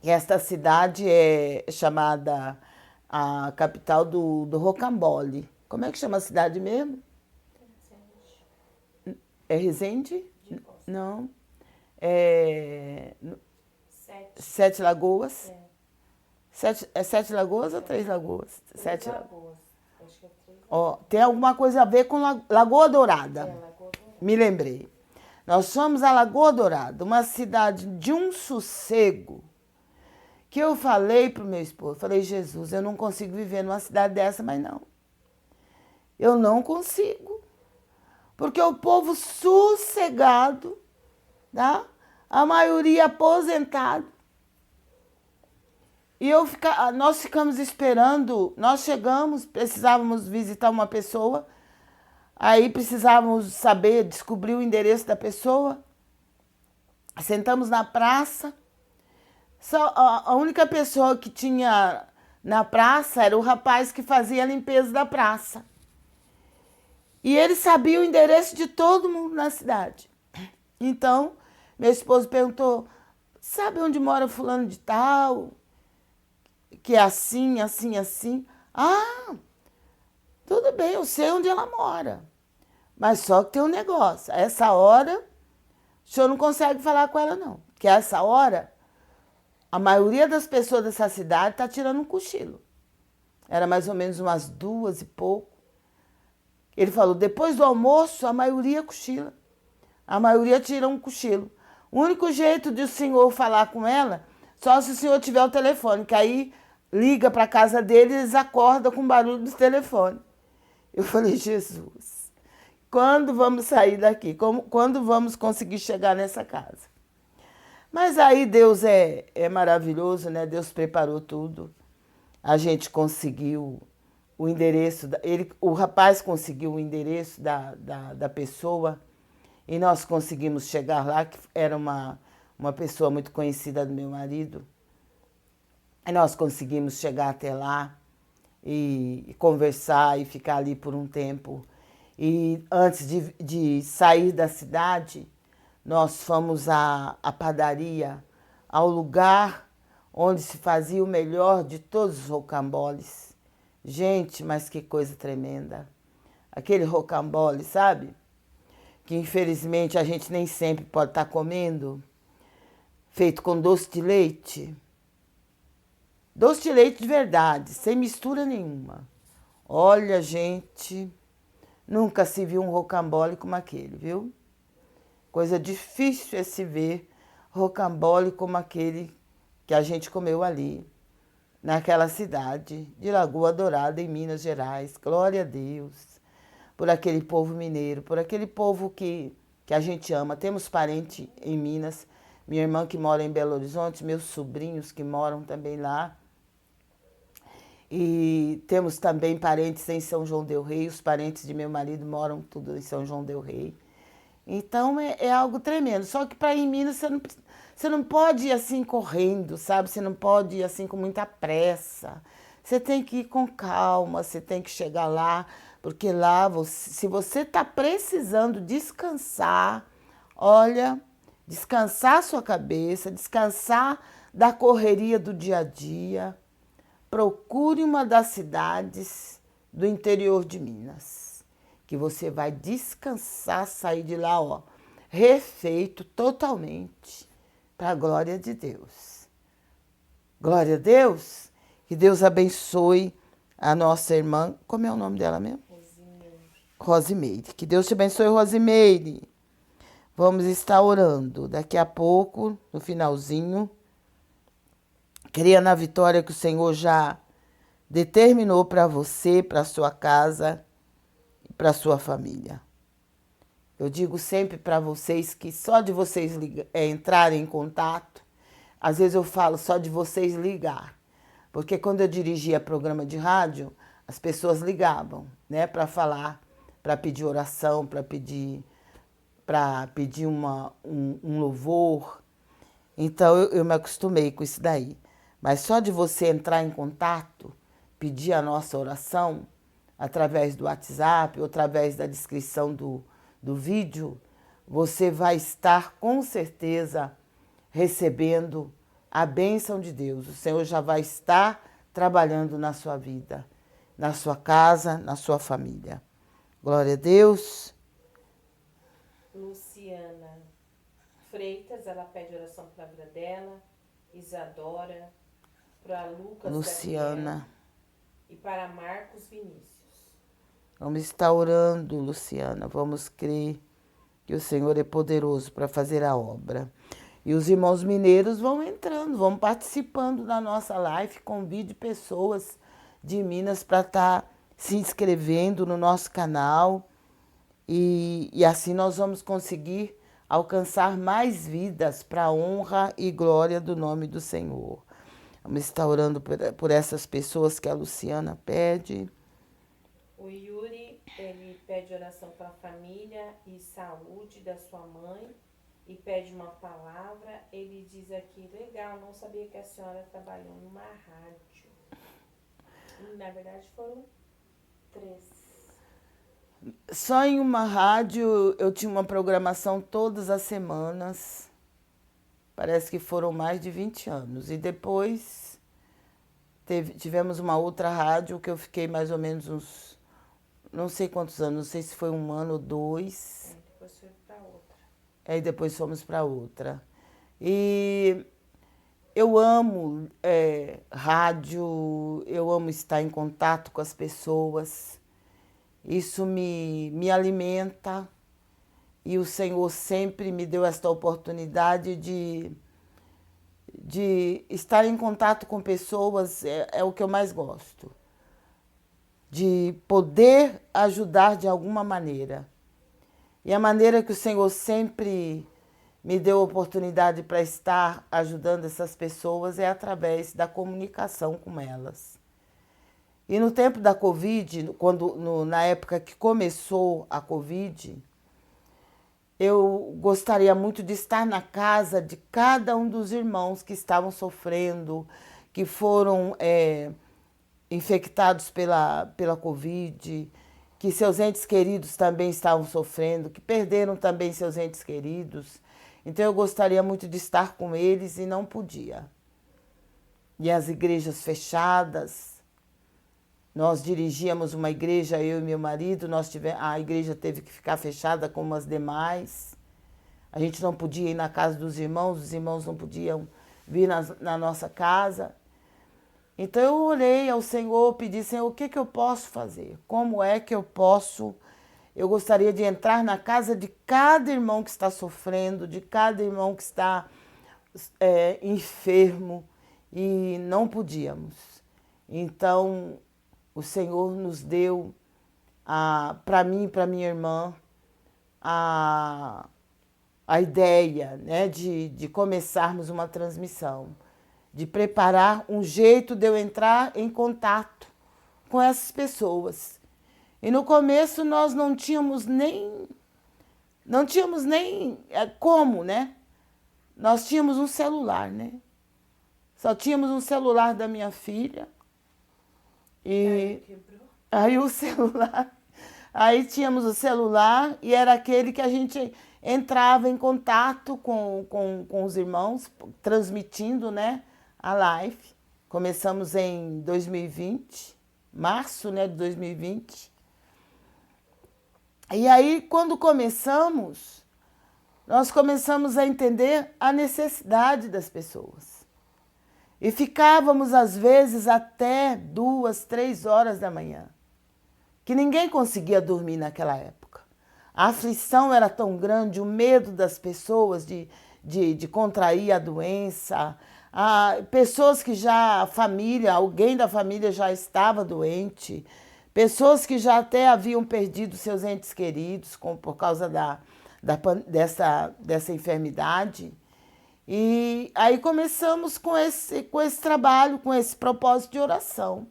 e esta cidade é chamada a capital do rocambole. Como é que chama a cidade mesmo? É Resende? Não. É Sete Lagoas? É Sete Lagoas ou Três Lagoas? Sete Lagoas. Acho que é Três Lagoas. Tem alguma coisa a ver com Lagoa Dourada. Lagoa Dourada. Me lembrei. Nós fomos a Lagoa Dourada, uma cidade de um sossego, que eu falei para o meu esposo, falei, Jesus, eu não consigo viver numa cidade dessa, mas não. Eu não consigo. Porque o povo sossegado, tá? A maioria aposentado. E nós ficamos esperando, nós chegamos, precisávamos visitar uma pessoa, aí precisávamos saber, descobrir o endereço da pessoa. Sentamos na praça. A única pessoa que tinha na praça era o rapaz que fazia a limpeza da praça. E ele sabia o endereço de todo mundo na cidade. Então, meu esposo perguntou, sabe onde mora fulano de tal? Que é assim, assim, assim. Ah, tudo bem, eu sei onde ela mora. Mas só que tem um negócio. A essa hora, o senhor não consegue falar com ela, não. Porque a essa hora, a maioria das pessoas dessa cidade está tirando um cochilo. Era mais ou menos umas 2 e pouco. Ele falou, depois do almoço, a maioria cochila. A maioria tira um cochilo. O único jeito de o senhor falar com ela, só se o senhor tiver o telefone, que aí liga para a casa dele e eles acordam com o barulho do telefone. Eu falei, Jesus, quando vamos sair daqui? Quando vamos conseguir chegar nessa casa? Mas aí Deus é maravilhoso, né? Deus preparou tudo. A gente conseguiu o endereço, o rapaz conseguiu o endereço da pessoa e nós conseguimos chegar lá, que era uma pessoa muito conhecida do meu marido. E nós conseguimos chegar até lá e conversar e ficar ali por um tempo. E antes de sair da cidade, nós fomos à padaria ao lugar onde se fazia o melhor de todos os rocamboles. Gente, mas que coisa tremenda. Aquele rocambole, sabe? Que infelizmente a gente nem sempre pode estar comendo, feito com doce de leite. Doce de leite de verdade, sem mistura nenhuma. Olha, gente, nunca se viu um rocambole como aquele, viu? Coisa difícil é se ver rocambole como aquele que a gente comeu ali, naquela cidade de Lagoa Dourada, em Minas Gerais. Glória a Deus por aquele povo mineiro, por aquele povo que a gente ama. Temos parente em Minas, minha irmã que mora em Belo Horizonte, meus sobrinhos que moram também lá. E temos também parentes em São João del Rei, os parentes de meu marido moram tudo em São João del Rei. Então é algo tremendo. Só que para ir em Minas você não pode ir assim correndo, sabe? Você não pode ir assim com muita pressa. Você tem que ir com calma, você tem que chegar lá, porque lá, se você está precisando descansar, olha, descansar a sua cabeça, descansar da correria do dia a dia, procure uma das cidades do interior de Minas, que você vai descansar, sair de lá, ó, refeito totalmente, para a glória de Deus. Glória a Deus, que Deus abençoe a nossa irmã, como é o nome dela mesmo? Rosimeire. Que Deus te abençoe, Rosimeire. Vamos estar orando daqui a pouco, no finalzinho, crendo na vitória que o Senhor já determinou para você, para sua casa e para sua família. Eu digo sempre para vocês que só de vocês entrarem em contato, às vezes eu falo só de vocês ligar, porque quando eu dirigia programa de rádio, as pessoas ligavam, né, para falar, para pedir oração, para pedir um louvor. Então eu me acostumei com isso daí. Mas só de você entrar em contato, pedir a nossa oração, através do WhatsApp, ou através da descrição do vídeo, você vai estar com certeza recebendo a bênção de Deus. O Senhor já vai estar trabalhando na sua vida, na sua casa, na sua família. Glória a Deus. Luciana Freitas, ela pede oração para a vida dela. Isadora, para Lucas Luciana. Gabriel, e para Marcos Vinícius. Vamos estar orando, Luciana. Vamos crer que o Senhor é poderoso para fazer a obra. E os irmãos mineiros vão entrando, vão participando da nossa live. Convide pessoas de Minas para estar se inscrevendo no nosso canal. E assim nós vamos conseguir alcançar mais vidas para a honra e glória do nome do Senhor. Vamos estar orando por essas pessoas que a Luciana pede. O Yuri, ele pede oração pela família e saúde da sua mãe e pede uma palavra. Ele diz aqui, legal, não sabia que a senhora trabalhou numa rádio. Na verdade foram 3. Só em uma rádio eu tinha uma programação todas as semanas. Parece que foram mais de 20 anos. E depois tivemos uma outra rádio que eu fiquei mais ou menos uns, não sei quantos anos, não sei se foi 1 ano ou 2. Depois foi para outra. Aí depois fomos para outra. E eu amo rádio, eu amo estar em contato com as pessoas. Isso me alimenta. E o Senhor sempre me deu esta oportunidade de estar em contato com pessoas, é o que eu mais gosto. De poder ajudar de alguma maneira. E a maneira que o Senhor sempre me deu oportunidade para estar ajudando essas pessoas é através da comunicação com elas. E no tempo da Covid, na época que começou a Covid, eu gostaria muito de estar na casa de cada um dos irmãos que estavam sofrendo, que foram infectados pela Covid, que seus entes queridos também estavam sofrendo, que perderam também seus entes queridos. Então eu gostaria muito de estar com eles e não podia. E as igrejas fechadas. Nós dirigíamos uma igreja, eu e meu marido, a igreja teve que ficar fechada como as demais. A gente não podia ir na casa dos irmãos, os irmãos não podiam vir na nossa casa. Então eu orei ao Senhor, pedi, Senhor, o que eu posso fazer? Como é que eu posso? Eu gostaria de entrar na casa de cada irmão que está sofrendo, de cada irmão que está enfermo, e não podíamos. Então o Senhor nos deu, para mim e para minha irmã, a ideia, né, de começarmos uma transmissão, de preparar um jeito de eu entrar em contato com essas pessoas. E no começo nós não tínhamos nem como, né? Nós tínhamos um celular, né? Só tínhamos um celular da minha filha. E aí o celular, aí tínhamos o celular e era aquele que a gente entrava em contato com os irmãos, transmitindo, né, a live. Começamos em 2020, março, né, de 2020. E aí, quando começamos, nós começamos a entender a necessidade das pessoas. E ficávamos, às vezes, até 2, 3 horas da manhã, que ninguém conseguia dormir naquela época. A aflição era tão grande, o medo das pessoas de contrair a doença, pessoas que já, alguém da família já estava doente, pessoas que já até haviam perdido seus entes queridos por causa dessa enfermidade. E aí começamos com esse trabalho, com esse propósito de oração.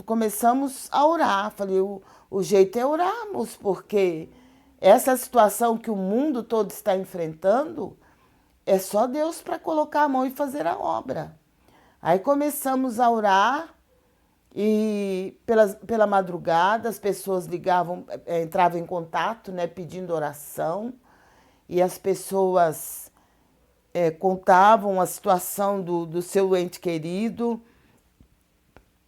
Começamos a orar. Falei, o jeito é orarmos, porque essa situação que o mundo todo está enfrentando, é só Deus para colocar a mão e fazer a obra. Aí começamos a orar e pela madrugada as pessoas ligavam, entravam em contato, né, pedindo oração, e as pessoas contavam a situação do seu ente querido,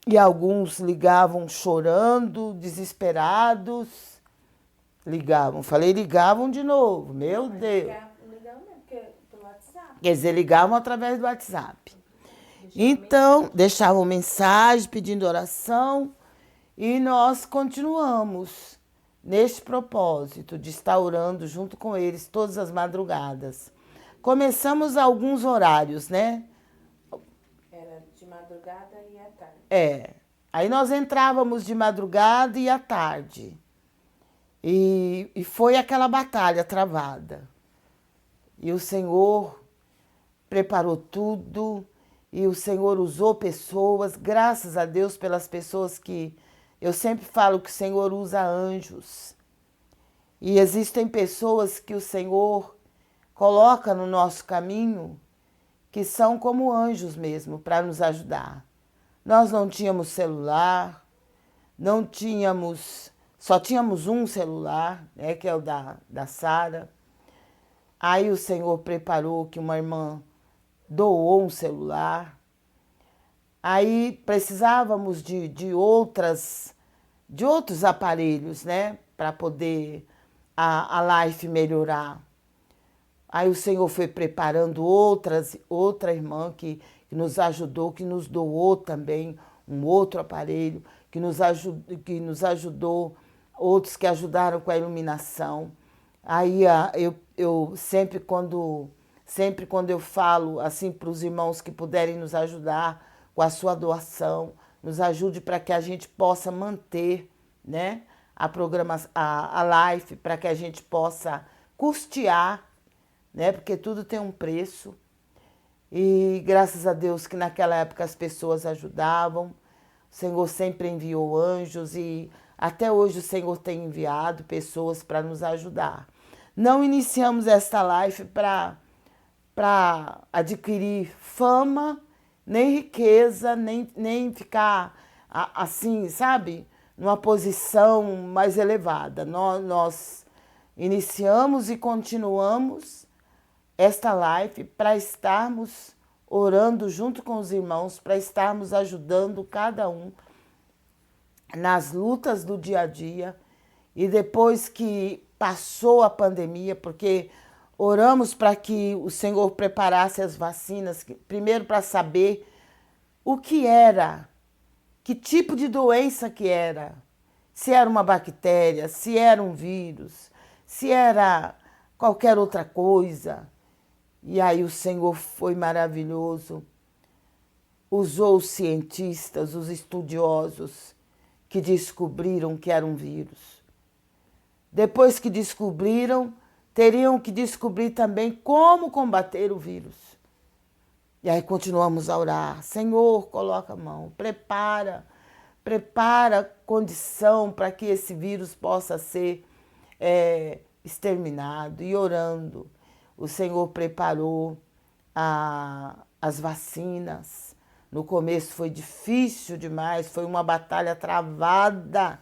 e alguns ligavam chorando, desesperados. Ligavam de novo, meu Deus. Ligavam mesmo, porque pelo WhatsApp. Quer dizer, ligavam através do WhatsApp. Então, deixavam mensagem pedindo oração e nós continuamos neste propósito de estar orando junto com eles todas as madrugadas. Começamos alguns horários, né? Era de madrugada e à tarde. Aí nós entrávamos de madrugada e à tarde. E foi aquela batalha travada. E o Senhor preparou tudo, e o Senhor usou pessoas, graças a Deus pelas pessoas que... Eu sempre falo que o Senhor usa anjos. E existem pessoas que o Senhor coloca no nosso caminho, que são como anjos mesmo, para nos ajudar. Nós não tínhamos celular, só tínhamos um celular, né, que é o da Sara. Aí o Senhor preparou que uma irmã doou um celular. Aí precisávamos de outros aparelhos, né, para poder a live melhorar. Aí o Senhor foi preparando outra irmã que nos ajudou, que nos doou também um outro aparelho, que nos ajudou, outros que ajudaram com a iluminação. Aí eu sempre quando eu falo assim para os irmãos que puderem nos ajudar com a sua doação, nos ajude para que a gente possa manter, né, a live, para que a gente possa custear, né, porque tudo tem um preço. E graças a Deus que naquela época as pessoas ajudavam. O Senhor sempre enviou anjos e até hoje o Senhor tem enviado pessoas para nos ajudar. Não iniciamos esta live para adquirir fama, nem riqueza, nem ficar assim, sabe, numa posição mais elevada. Nós iniciamos e continuamos esta live para estarmos orando junto com os irmãos, para estarmos ajudando cada um nas lutas do dia a dia. E depois que passou a pandemia, porque oramos para que o Senhor preparasse as vacinas, primeiro para saber o que era, que tipo de doença que era, se era uma bactéria, se era um vírus, se era qualquer outra coisa. E aí o Senhor foi maravilhoso, usou os cientistas, os estudiosos que descobriram que era um vírus. Depois que descobriram, teriam que descobrir também como combater o vírus. E aí continuamos a orar. Senhor, coloca a mão, prepara condição para que esse vírus possa ser exterminado. E orando, o Senhor preparou as vacinas. No começo foi difícil demais, foi uma batalha travada.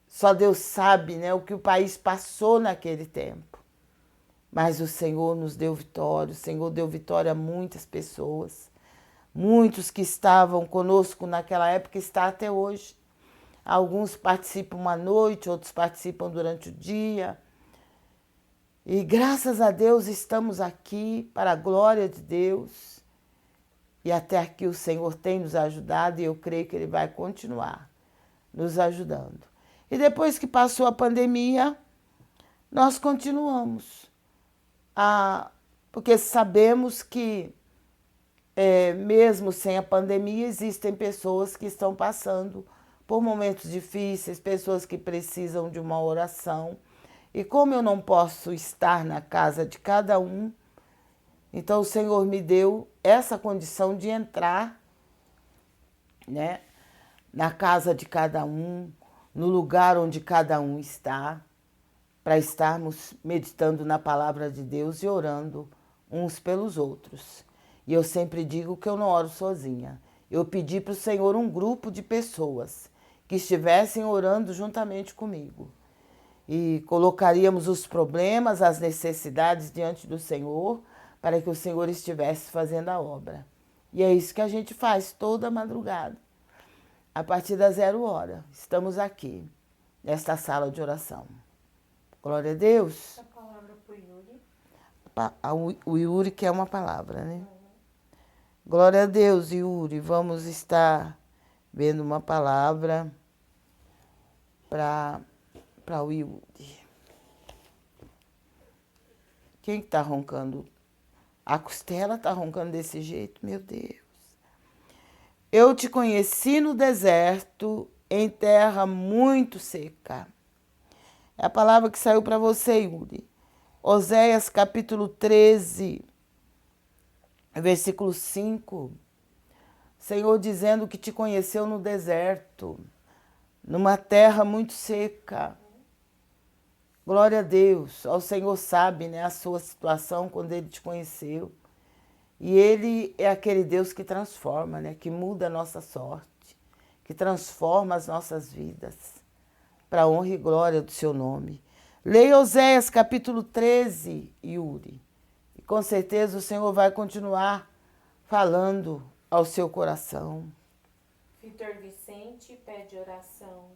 Só Deus sabe, né, o que o país passou naquele tempo. Mas o Senhor nos deu vitória, o Senhor deu vitória a muitas pessoas. Muitos que estavam conosco naquela época estão até hoje. Alguns participam à noite, outros participam durante o dia. E graças a Deus estamos aqui para a glória de Deus. E até aqui o Senhor tem nos ajudado e eu creio que Ele vai continuar nos ajudando. E depois que passou a pandemia, nós continuamos. Porque sabemos que, mesmo sem a pandemia, existem pessoas que estão passando por momentos difíceis, pessoas que precisam de uma oração. E como eu não posso estar na casa de cada um, então o Senhor me deu essa condição de entrar, né, na casa de cada um, no lugar onde cada um está, para estarmos meditando na palavra de Deus e orando uns pelos outros. E eu sempre digo que eu não oro sozinha. Eu pedi para o Senhor um grupo de pessoas que estivessem orando juntamente comigo. E colocaríamos os problemas, as necessidades diante do Senhor, para que o Senhor estivesse fazendo a obra. E é isso que a gente faz toda madrugada. A partir das 0h, estamos aqui, nesta sala de oração. Glória a Deus. A palavra para o Yuri. O Yuri quer uma palavra, né? Glória a Deus, Yuri. Vamos estar vendo uma palavra para o Yuri. Quem está roncando? A costela está roncando desse jeito? Meu Deus. Eu te conheci no deserto, em terra muito seca. É a palavra que saiu para você, Yuri. Oséias capítulo 13, versículo 5. Senhor dizendo que te conheceu no deserto, numa terra muito seca. Glória a Deus. O Senhor sabe, né, a sua situação quando Ele te conheceu. E Ele é aquele Deus que transforma, né, que muda a nossa sorte, que transforma as nossas vidas, para a honra e glória do seu nome. Leia Oséias capítulo 13, Yuri. E com certeza o Senhor vai continuar falando ao seu coração. Vitor Vicente pede oração.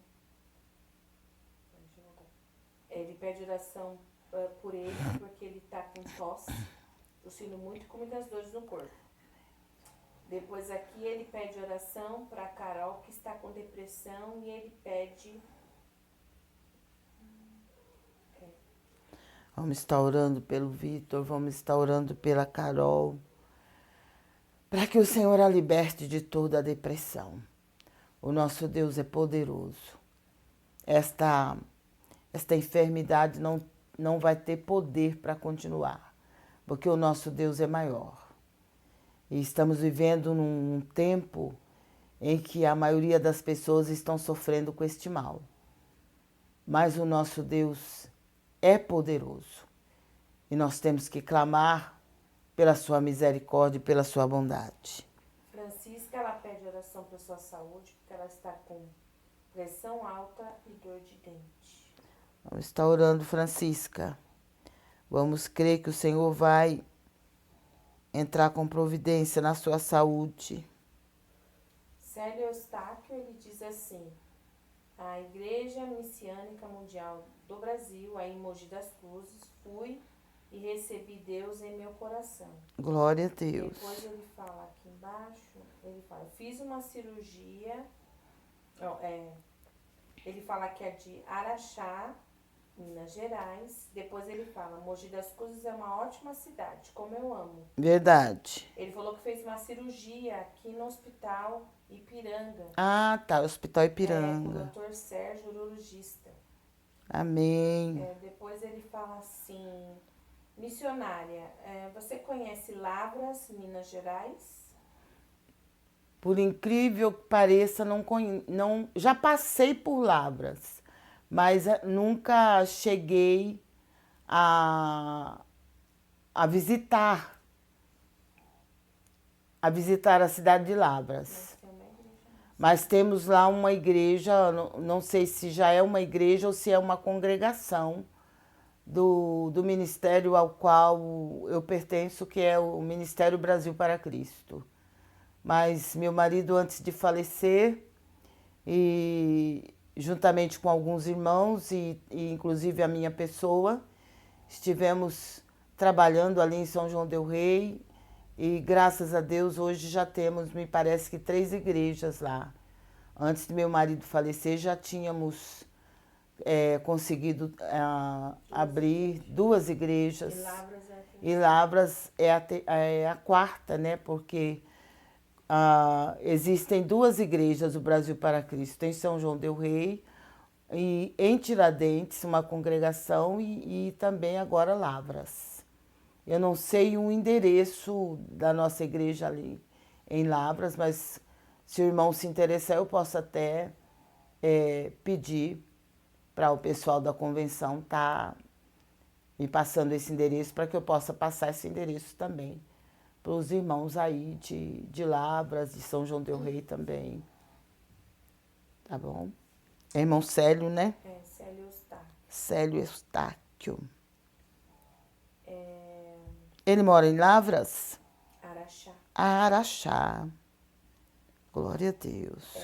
Ele pede oração por ele, porque ele está com tosse, tossindo muito e com muitas dores no corpo. Depois aqui ele pede oração para a Carol, que está com depressão, e ele pede... Vamos estar orando pelo Vitor, vamos estar orando pela Carol, para que o Senhor a liberte de toda a depressão. O nosso Deus é poderoso. Esta enfermidade não vai ter poder para continuar, porque o nosso Deus é maior. E estamos vivendo num tempo em que a maioria das pessoas estão sofrendo com este mal. Mas o nosso Deus é poderoso. E nós temos que clamar pela sua misericórdia e pela sua bondade. Francisca, ela pede oração para a sua saúde, porque ela está com pressão alta e dor de dente. Vamos estar orando, Francisca. Vamos crer que o Senhor vai entrar com providência na sua saúde. Célio Eustáquio, ele diz assim: a Igreja Messiânica Mundial do Brasil, aí em Mogi das Cruzes, fui e recebi Deus em meu coração. Glória a Deus. Depois ele fala aqui embaixo, ele fala, fiz uma cirurgia, ele fala que é de Araxá, Minas Gerais. Depois ele fala, Mogi das Cruzes é uma ótima cidade, como eu amo. Verdade. Ele falou que fez uma cirurgia aqui no Hospital Ipiranga. Ah, tá. Hospital Com o Ipiranga. Dr. Sérgio, urologista. Amém. Depois ele fala assim, missionária, você conhece Lavras, Minas Gerais? Por incrível que pareça, não, já passei por Lavras, mas nunca cheguei a visitar a cidade de Lavras. Mas temos lá uma igreja, não sei se já é uma igreja ou se é uma congregação do ministério ao qual eu pertenço, que é o Ministério Brasil para Cristo. Mas meu marido, antes de falecer, e juntamente com alguns irmãos e inclusive a minha pessoa, estivemos trabalhando ali em São João del Rei e graças a Deus hoje já temos, me parece que 3 igrejas lá. Antes de meu marido falecer já tínhamos conseguido abrir 2 igrejas. E Lavras é a 4ª, né? Porque existem 2 igrejas do Brasil para Cristo. Tem São João del Rei e em Tiradentes, uma congregação e também agora Lavras. Eu não sei o endereço da nossa igreja ali em Lavras, mas se o irmão se interessar, eu posso até pedir para o pessoal da convenção estar me passando esse endereço para que eu possa passar esse endereço também para os irmãos aí de Lavras, de São João del Rei também. Tá bom? É irmão Célio, né? Célio Eustáquio. Célio Eustáquio. Ele mora em Lavras? Araxá. Araxá. Glória a Deus.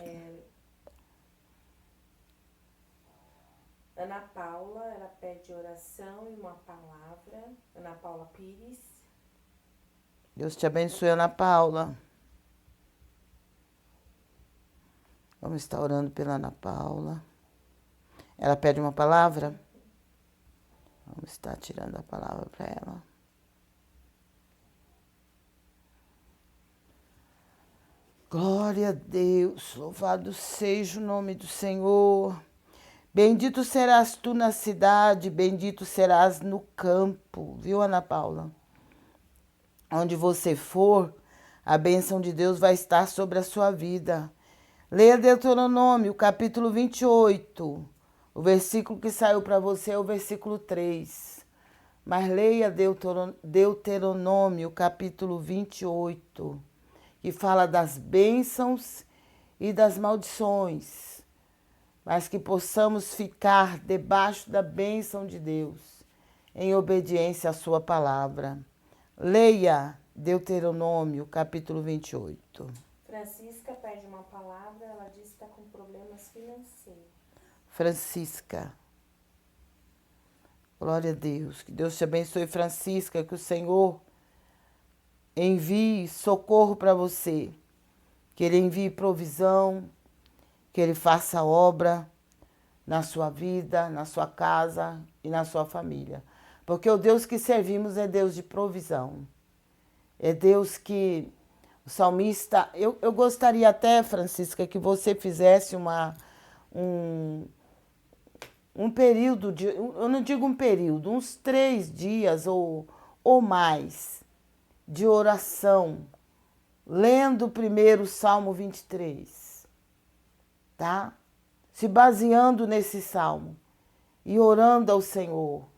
Ana Paula, ela pede oração e uma palavra. Ana Paula Pires. Deus te abençoe, Ana Paula. Vamos estar orando pela Ana Paula. Ela pede uma palavra? Vamos estar tirando a palavra para ela. Glória a Deus, louvado seja o nome do Senhor. Bendito serás tu na cidade, bendito serás no campo, viu, Ana Paula? Onde você for, a bênção de Deus vai estar sobre a sua vida. Leia Deuteronômio, capítulo 28. O versículo que saiu para você é o versículo 3. Mas leia Deuteronômio, capítulo 28, que fala das bênçãos e das maldições, mas que possamos ficar debaixo da bênção de Deus, em obediência à sua palavra. Leia Deuteronômio, capítulo 28. Francisca pede uma palavra, ela diz que está com problemas financeiros. Francisca. Glória a Deus. Que Deus te abençoe, Francisca, que o Senhor envie socorro para você, que Ele envie provisão, que Ele faça obra na sua vida, na sua casa e na sua família. Porque o Deus que servimos é Deus de provisão. É Deus que o salmista... Eu gostaria até, Francisca, que você fizesse um período, eu não digo um período, uns 3 dias ou mais de oração, lendo primeiro o Salmo 23, tá? Se baseando nesse salmo e orando ao Senhor,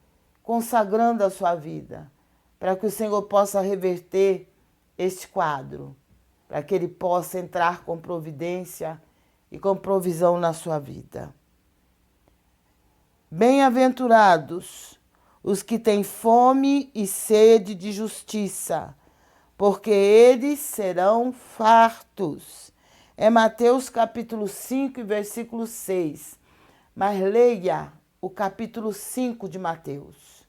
consagrando a sua vida, para que o Senhor possa reverter este quadro, para que Ele possa entrar com providência e com provisão na sua vida. Bem-aventurados os que têm fome e sede de justiça, porque eles serão fartos. É Mateus capítulo 5, versículo 6. Mas leia o capítulo 5 de Mateus,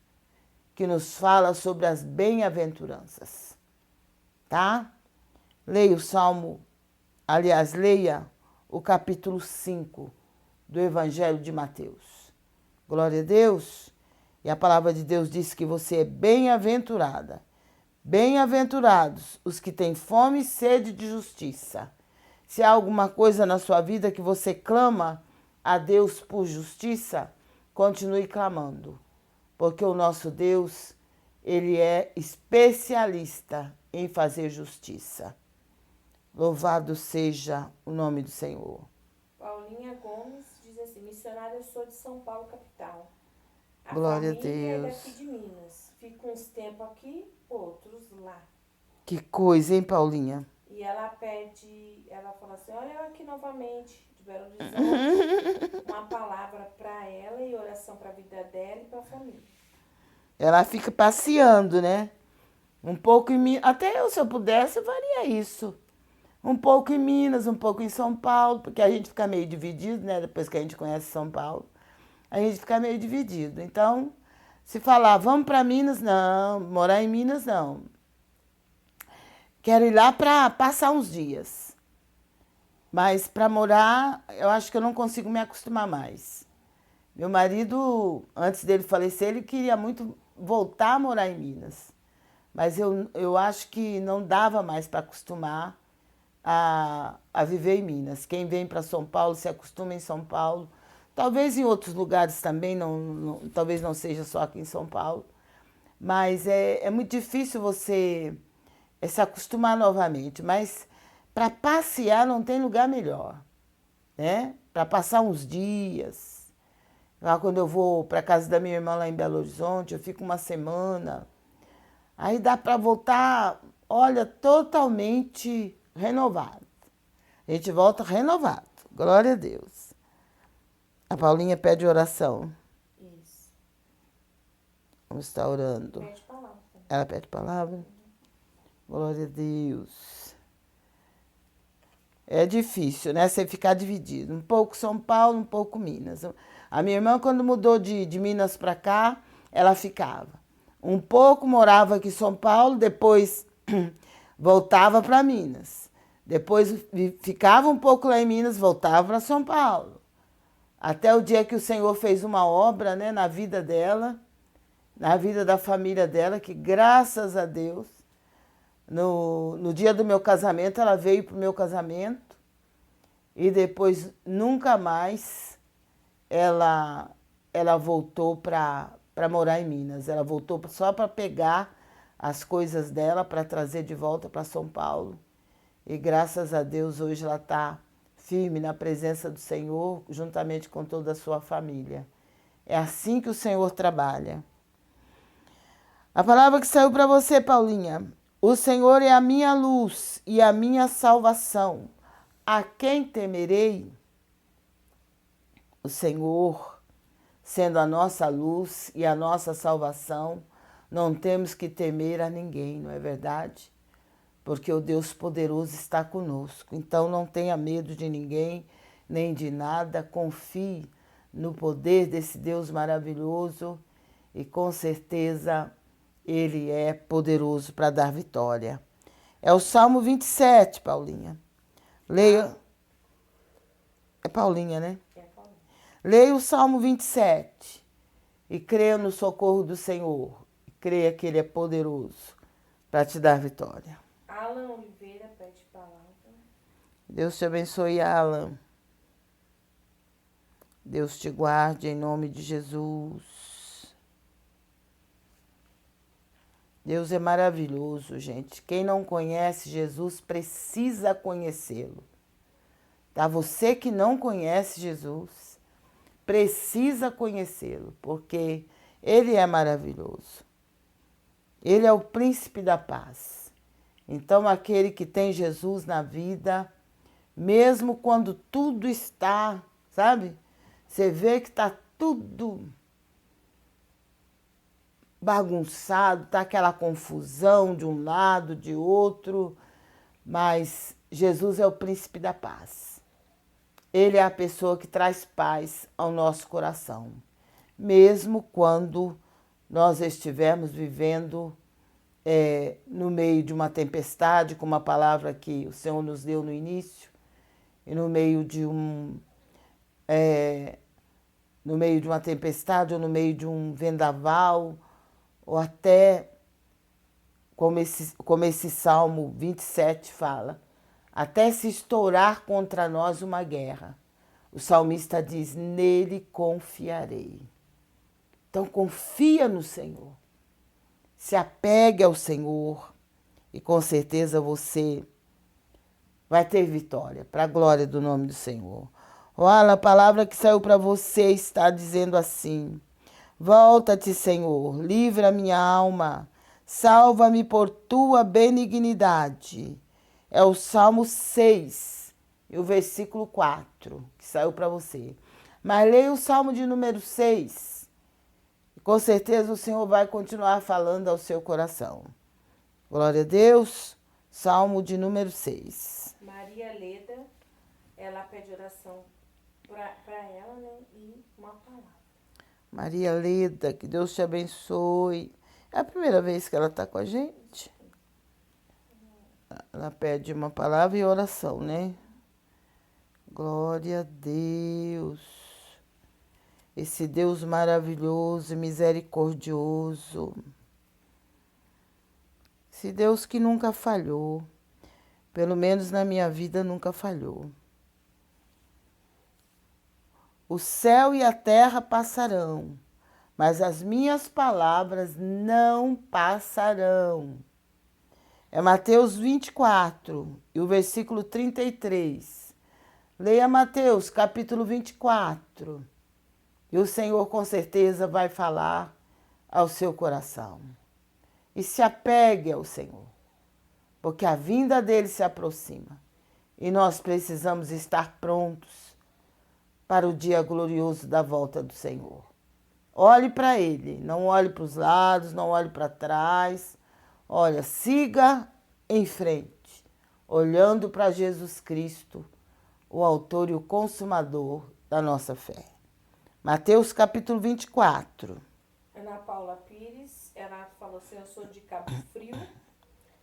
que nos fala sobre as bem-aventuranças, tá? Leia o Salmo, aliás, leia o capítulo 5 do Evangelho de Mateus. Glória a Deus. E a palavra de Deus diz que você é bem-aventurada. Bem-aventurados os que têm fome e sede de justiça. Se há alguma coisa na sua vida que você clama a Deus por justiça, continue clamando, porque o nosso Deus, ele é especialista em fazer justiça. Louvado seja o nome do Senhor. Paulinha Gomes diz assim: missionária, eu sou de São Paulo, capital. A Glória a família Deus. é daqui de Minas. Fica uns tempos aqui, outros lá. Que coisa, hein, Paulinha? E ela fala assim: olha eu aqui novamente, de Belo Horizonte, uma palavra para ela e oração para a vida dela e para a família. Ela fica passeando, né? Um pouco em Minas. Até eu, se eu pudesse, eu faria isso. Um pouco em Minas, um pouco em São Paulo, porque a gente fica meio dividido, né? Depois que a gente conhece São Paulo, a gente fica meio dividido. Então, se falar, vamos para Minas, não. Morar em Minas, não. Quero ir lá para passar uns dias. Mas para morar, eu acho que eu não consigo me acostumar mais. Meu marido, antes dele falecer, ele queria muito voltar a morar em Minas. Mas eu acho que não dava mais para acostumar a viver em Minas. Quem vem para São Paulo se acostuma em São Paulo. Talvez em outros lugares também, talvez não seja só aqui em São Paulo. Mas é muito difícil você se acostumar novamente. Mas para passear não tem lugar melhor, né? Para passar uns dias. Lá quando eu vou para a casa da minha irmã lá em Belo Horizonte, eu fico uma semana. Aí dá para voltar, olha, totalmente renovado. A gente volta renovado. Glória a Deus. A Paulinha pede oração. Isso. Vamos estar orando. Pede palavra também. Ela pede palavra? Glória a Deus. É difícil, né? Você ficar dividido. Um pouco São Paulo, um pouco Minas. A minha irmã, quando mudou de Minas para cá, ela ficava. Um pouco morava aqui em São Paulo, depois voltava para Minas. Depois ficava um pouco lá em Minas, voltava para São Paulo. Até o dia que o Senhor fez uma obra, né, na vida dela, na vida da família dela, que graças a Deus, no dia do meu casamento, ela veio para o meu casamento e depois nunca mais ela voltou para morar em Minas. Ela voltou só para pegar as coisas dela para trazer de volta para São Paulo. E graças a Deus hoje ela está firme na presença do Senhor, juntamente com toda a sua família. É assim que o Senhor trabalha. A palavra que saiu para você, Paulinha. O Senhor é a minha luz e a minha salvação. A quem temerei? O Senhor, sendo a nossa luz e a nossa salvação, não temos que temer a ninguém, não é verdade? Porque o Deus poderoso está conosco. Então não tenha medo de ninguém, nem de nada. Confie no poder desse Deus maravilhoso e com certeza Ele é poderoso para dar vitória. É o Salmo 27, Paulinha. Leia. É Paulinha, né? É Paulinha. Leia o Salmo 27 e creia no socorro do Senhor. E creia que Ele é poderoso para te dar vitória. Alan Oliveira pede palavra. Deus te abençoe, Alan. Deus te guarde em nome de Jesus. Deus é maravilhoso, gente. Quem não conhece Jesus precisa conhecê-lo. Tá? Você que não conhece Jesus, precisa conhecê-lo, porque Ele é maravilhoso. Ele é o príncipe da paz. Então, aquele que tem Jesus na vida, mesmo quando tudo está, sabe? Você vê que está tudo bagunçado, tá aquela confusão de um lado, de outro, mas Jesus é o príncipe da paz. Ele é a pessoa que traz paz ao nosso coração, mesmo quando nós estivermos vivendo no meio de uma tempestade, como a palavra que o Senhor nos deu no início, e no meio de uma tempestade, ou no meio de um vendaval, ou até, como esse Salmo 27 fala, até se estourar contra nós uma guerra. O salmista diz, nele confiarei. Então confia no Senhor, se apegue ao Senhor e com certeza você vai ter vitória, para a glória do nome do Senhor. Olha, a palavra que saiu para você está dizendo assim, volta-te, Senhor, livra a minha alma, salva-me por tua benignidade. É o Salmo 6 e o versículo 4 que saiu para você. Mas leia o Salmo de número 6 e com certeza o Senhor vai continuar falando ao seu coração. Glória a Deus, Salmo de número 6. Maria Leda, ela pede oração para ela, né? E uma palavra. Maria Leda, que Deus te abençoe. É a primeira vez que ela está com a gente? Ela pede uma palavra e oração, né? Glória a Deus. Esse Deus maravilhoso e misericordioso. Esse Deus que nunca falhou. Pelo menos na minha vida nunca falhou. O céu e a terra passarão, mas as minhas palavras não passarão. É Mateus 24 e o versículo 33. Leia Mateus capítulo 24 e o Senhor com certeza vai falar ao seu coração. E se apegue ao Senhor, porque a vinda dele se aproxima e nós precisamos estar prontos para o dia glorioso da volta do Senhor. Olhe para ele, não olhe para os lados, não olhe para trás. Olha, siga em frente, olhando para Jesus Cristo, o autor e o consumador da nossa fé. Mateus capítulo 24. Ana Paula Pires, ela falou assim, eu sou de Cabo Frio.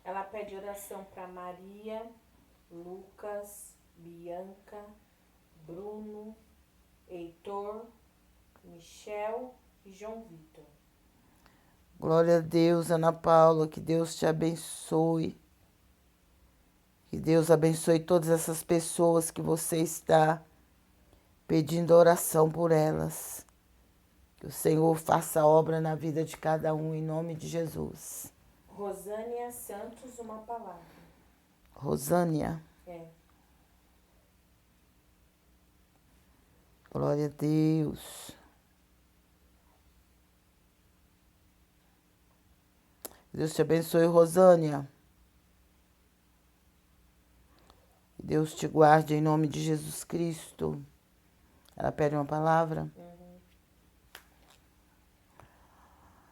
Ela pede oração para Maria, Lucas, Bianca, Bruno, Heitor, Michel e João Vitor. Glória a Deus, Ana Paula, que Deus te abençoe. Que Deus abençoe todas essas pessoas que você está pedindo oração por elas. Que o Senhor faça obra na vida de cada um, em nome de Jesus. Rosânia Santos, uma palavra. Rosânia. É. Glória a Deus. Deus te abençoe, Rosânia. Deus te guarde em nome de Jesus Cristo. Ela pede uma palavra.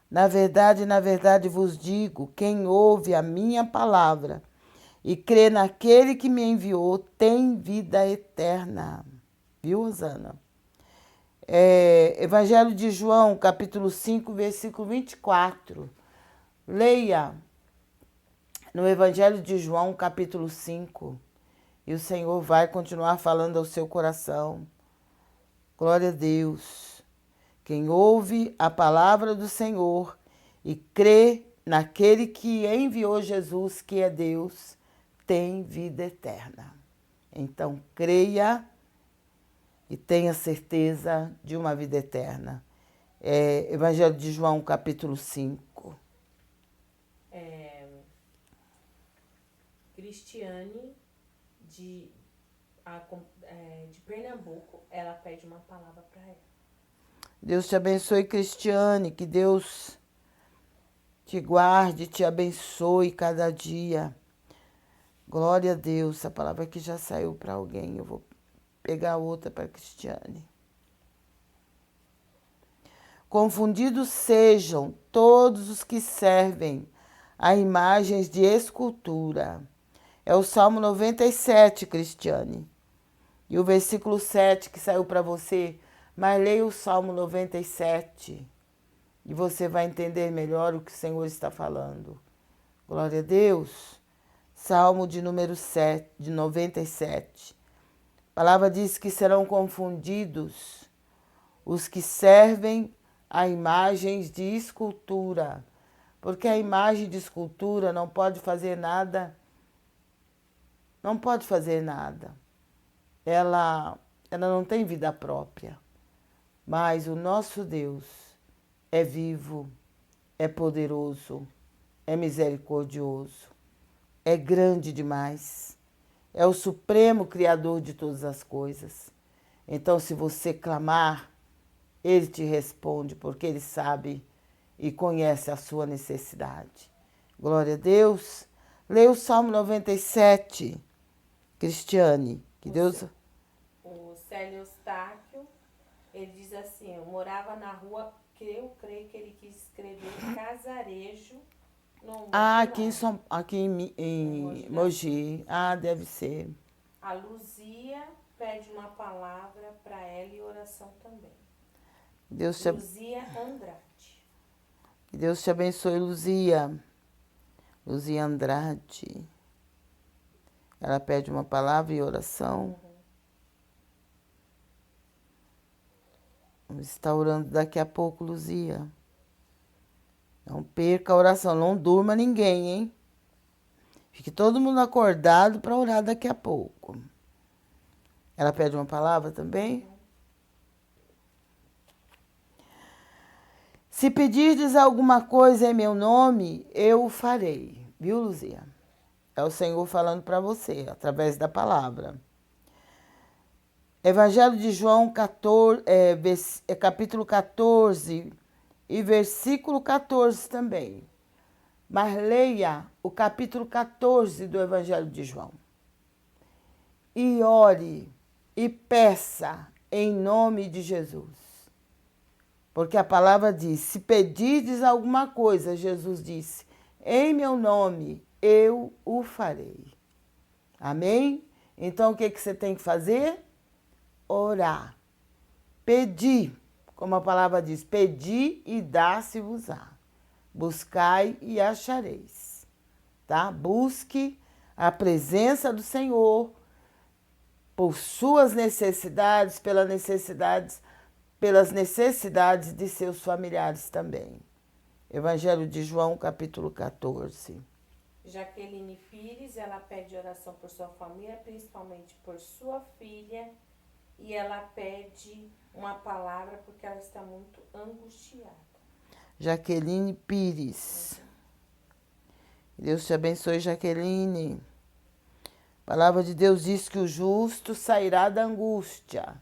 Na verdade vos digo, quem ouve a minha palavra e crê naquele que me enviou tem vida eterna. Viu, Rosana? Evangelho de João, capítulo 5, versículo 24. Leia no Evangelho de João, capítulo 5, e o Senhor vai continuar falando ao seu coração. Glória a Deus. Quem ouve a palavra do Senhor e crê naquele que enviou Jesus, que é Deus, tem vida eterna. Então, creia e tenha certeza de uma vida eterna. Evangelho de João, capítulo 5. Cristiane, de Pernambuco, ela pede uma palavra para ela. Deus te abençoe, Cristiane, que Deus te guarde, te abençoe cada dia. Glória a Deus, essa palavra aqui já saiu para alguém, eu vou pegar outra para Cristiane. Confundidos sejam todos os que servem a imagens de escultura. É o Salmo 97, Cristiane. E o versículo 7 que saiu para você, mas leia o Salmo 97 e você vai entender melhor o que o Senhor está falando. Glória a Deus. Salmo de número 7, de 97. A palavra diz que serão confundidos os que servem a imagens de escultura, porque a imagem de escultura não pode fazer nada, não pode fazer nada. Ela não tem vida própria, mas o nosso Deus é vivo, é poderoso, é misericordioso, é grande demais, é o supremo Criador de todas as coisas. Então, se você clamar, Ele te responde, porque Ele sabe e conhece a sua necessidade. Glória a Deus. Leia o Salmo 97, Cristiane. Que Deus... O Célio Eustáquio, ele diz assim, eu morava na rua, que eu creio que ele quis escrever Casarejo, no aqui em Mogi. Ah, deve ser. A Luzia pede uma palavra para ela e oração também. Luzia Andrade. Que Deus te abençoe, Luzia. Luzia Andrade. Ela pede uma palavra e oração. Vamos estar orando daqui a pouco, Luzia. Não perca a oração, não durma ninguém, hein? Fique todo mundo acordado para orar daqui a pouco. Ela pede uma palavra também? Se pedirdes alguma coisa em meu nome, eu o farei. Viu, Luzia? É o Senhor falando para você, através da palavra. Evangelho de João, capítulo 14 e versículo 14 também. Mas leia o capítulo 14 do Evangelho de João. E ore e peça em nome de Jesus. Porque a palavra diz, se pedirdes alguma coisa, Jesus disse, em meu nome eu o farei. Amém? Então o que você tem que fazer? Orar. Pedir, como a palavra diz, pedi e dá-se-vos-á. Buscai e achareis. Tá? Busque a presença do Senhor por suas necessidades, pelas necessidades de seus familiares também. Evangelho de João, capítulo 14. Jaqueline Pires, ela pede oração por sua família, principalmente por sua filha, e ela pede uma palavra porque ela está muito angustiada. Jaqueline Pires. Deus te abençoe, Jaqueline. A palavra de Deus diz que o justo sairá da angústia.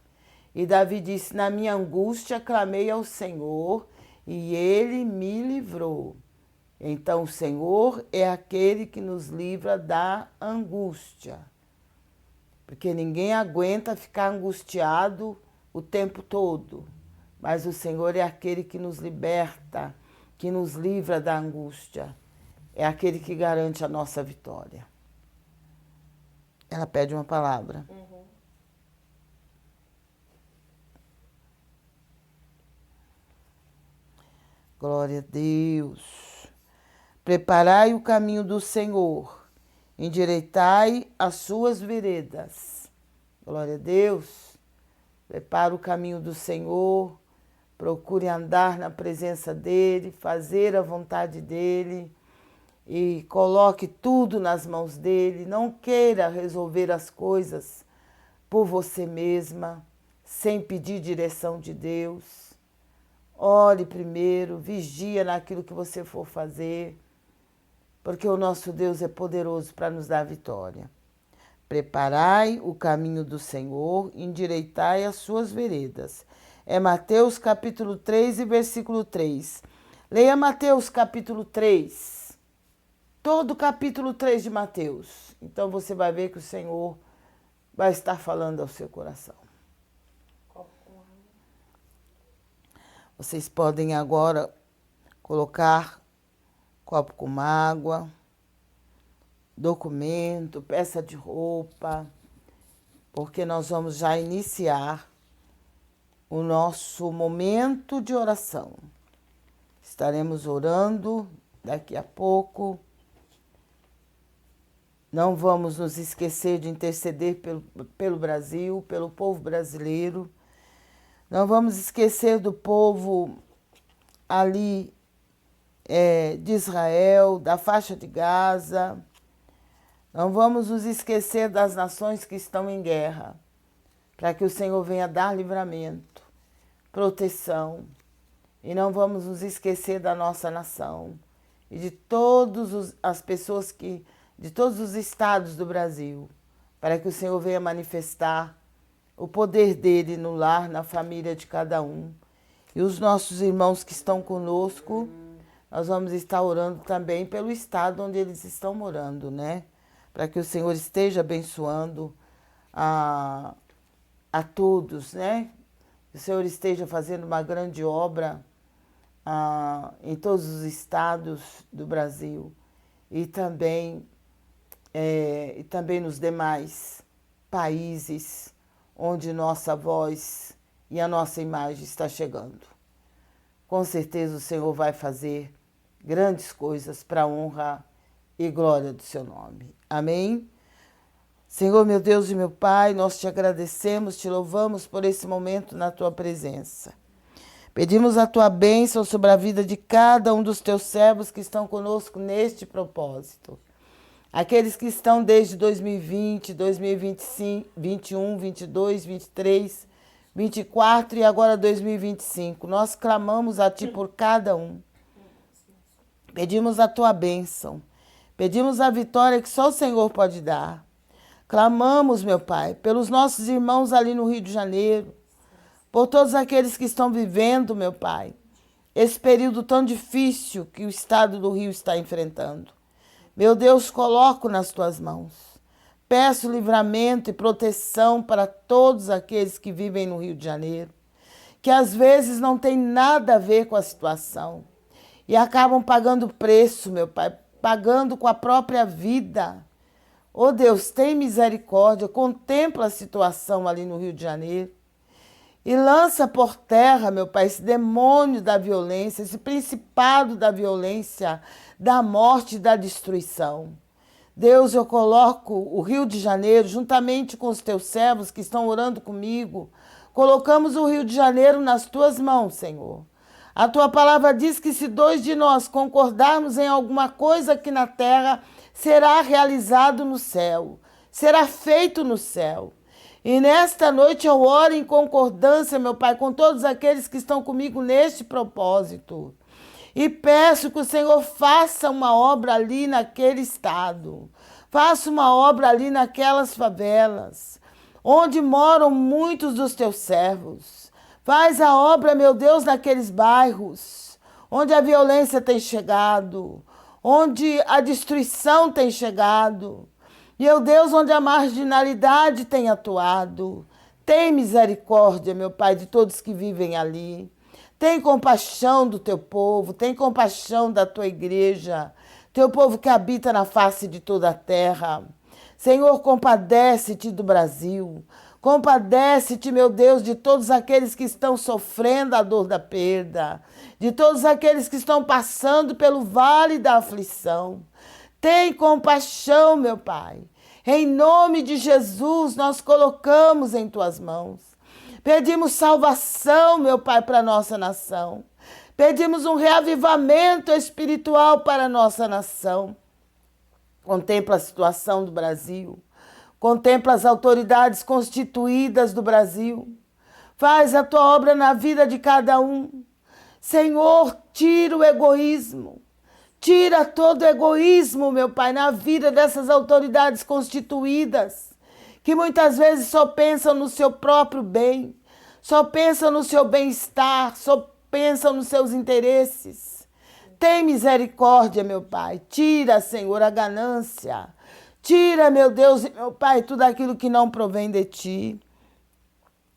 E Davi disse, na minha angústia clamei ao Senhor e Ele me livrou. Então o Senhor é aquele que nos livra da angústia. Porque ninguém aguenta ficar angustiado o tempo todo. Mas o Senhor é aquele que nos liberta, que nos livra da angústia. É aquele que garante a nossa vitória. Ela pede uma palavra. Glória a Deus. Preparai o caminho do Senhor, endireitai as suas veredas. Glória a Deus. Prepara o caminho do Senhor, procure andar na presença dEle, fazer a vontade dEle e coloque tudo nas mãos dEle. Não queira resolver as coisas por você mesma, sem pedir direção de Deus. Ore primeiro, vigia naquilo que você for fazer, porque o nosso Deus é poderoso para nos dar vitória. Preparai o caminho do Senhor, endireitai as suas veredas. É Mateus capítulo 3 e versículo 3. Leia Mateus capítulo 3. Todo o capítulo 3 de Mateus. Então você vai ver que o Senhor vai estar falando ao seu coração. Vocês podem agora colocar copo com água, documento, peça de roupa, porque nós vamos já iniciar o nosso momento de oração. Estaremos orando daqui a pouco. Não vamos nos esquecer de interceder pelo Brasil, pelo povo brasileiro. Não vamos esquecer do povo ali de Israel, da faixa de Gaza. Não vamos nos esquecer das nações que estão em guerra, para que o Senhor venha dar livramento, proteção. E não vamos nos esquecer da nossa nação e de todas as pessoas de todos os estados do Brasil, para que o Senhor venha manifestar o poder dele no lar, na família de cada um. E os nossos irmãos que estão conosco, nós vamos estar orando também pelo estado onde eles estão morando, né? Para que o Senhor esteja abençoando a todos, né? Que o Senhor esteja fazendo uma grande obra em todos os estados do Brasil e também nos demais países onde nossa voz e a nossa imagem está chegando. Com certeza o Senhor vai fazer grandes coisas para a honra e glória do seu nome. Amém? Senhor, meu Deus e meu Pai, nós te agradecemos, te louvamos por esse momento na tua presença. Pedimos a tua bênção sobre a vida de cada um dos teus servos que estão conosco neste propósito. Aqueles que estão desde 2020, 2025, 21, 22, 23, 24 e agora 2025. Nós clamamos a ti por cada um. Pedimos a tua bênção. Pedimos a vitória que só o Senhor pode dar. Clamamos, meu Pai, pelos nossos irmãos ali no Rio de Janeiro, por todos aqueles que estão vivendo, meu Pai, esse período tão difícil que o estado do Rio está enfrentando. Meu Deus, coloco nas tuas mãos. Peço livramento e proteção para todos aqueles que vivem no Rio de Janeiro, que às vezes não tem nada a ver com a situação e acabam pagando preço, meu Pai, pagando com a própria vida. Oh Deus, tem misericórdia, contempla a situação ali no Rio de Janeiro e lança por terra, meu Pai, esse demônio da violência, esse principado da violência, da morte e da destruição. Deus, eu coloco o Rio de Janeiro, juntamente com os teus servos que estão orando comigo, colocamos o Rio de Janeiro nas tuas mãos, Senhor. A tua palavra diz que se 2 de nós concordarmos em alguma coisa aqui na terra, será realizado no céu, será feito no céu. E nesta noite eu oro em concordância, meu Pai, com todos aqueles que estão comigo neste propósito. E peço que o Senhor faça uma obra ali naquele estado. Faça uma obra ali naquelas favelas, onde moram muitos dos teus servos. Faz a obra, meu Deus, naqueles bairros, onde a violência tem chegado, onde a destruição tem chegado. Meu Deus, onde a marginalidade tem atuado. Tem misericórdia, meu Pai, de todos que vivem ali. Tem compaixão do teu povo, tem compaixão da tua igreja, teu povo que habita na face de toda a terra. Senhor, compadece-te do Brasil. Compadece-te, meu Deus, de todos aqueles que estão sofrendo a dor da perda, de todos aqueles que estão passando pelo vale da aflição. Tem compaixão, meu Pai. Em nome de Jesus, nós colocamos em tuas mãos. Pedimos salvação, meu Pai, para a nossa nação. Pedimos um reavivamento espiritual para a nossa nação. Contempla a situação do Brasil. Contempla as autoridades constituídas do Brasil. Faz a tua obra na vida de cada um. Senhor, tira o egoísmo. Tira todo o egoísmo, meu Pai, na vida dessas autoridades constituídas, que muitas vezes só pensam no seu próprio bem, só pensam no seu bem-estar, só pensam nos seus interesses. Tem misericórdia, meu Pai. Tira, Senhor, a ganância. Tira, meu Deus e meu Pai, tudo aquilo que não provém de ti.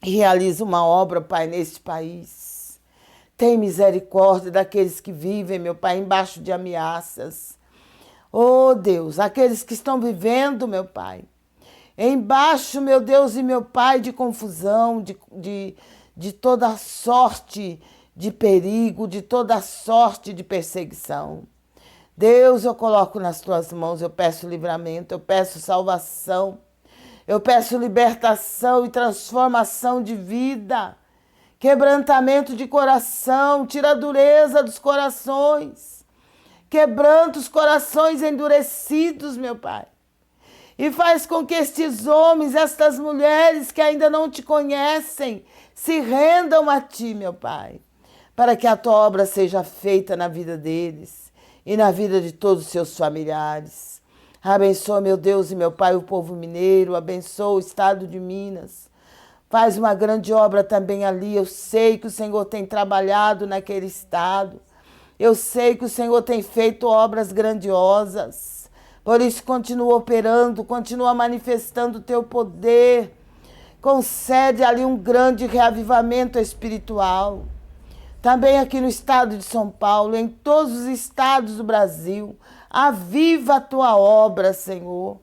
E realiza uma obra, Pai, neste país. Tem misericórdia daqueles que vivem, meu Pai, embaixo de ameaças. Oh, Deus, aqueles que estão vivendo, meu Pai, embaixo, meu Deus e meu Pai, de confusão, de toda sorte de perigo, de toda sorte de perseguição. Deus, eu coloco nas tuas mãos, eu peço livramento, eu peço salvação, eu peço libertação e transformação de vida, quebrantamento de coração, tira a dureza dos corações, quebranta os corações endurecidos, meu Pai. E faz com que estes homens, estas mulheres que ainda não te conhecem, se rendam a ti, meu Pai, para que a tua obra seja feita na vida deles e na vida de todos os seus familiares. Abençoa, meu Deus e meu Pai, o povo mineiro, abençoa o estado de Minas. Faz uma grande obra também ali. Eu sei que o Senhor tem trabalhado naquele estado. Eu sei que o Senhor tem feito obras grandiosas. Por isso, continua operando, continua manifestando o teu poder. Concede ali um grande reavivamento espiritual. Também aqui no estado de São Paulo, em todos os estados do Brasil, aviva a tua obra, Senhor.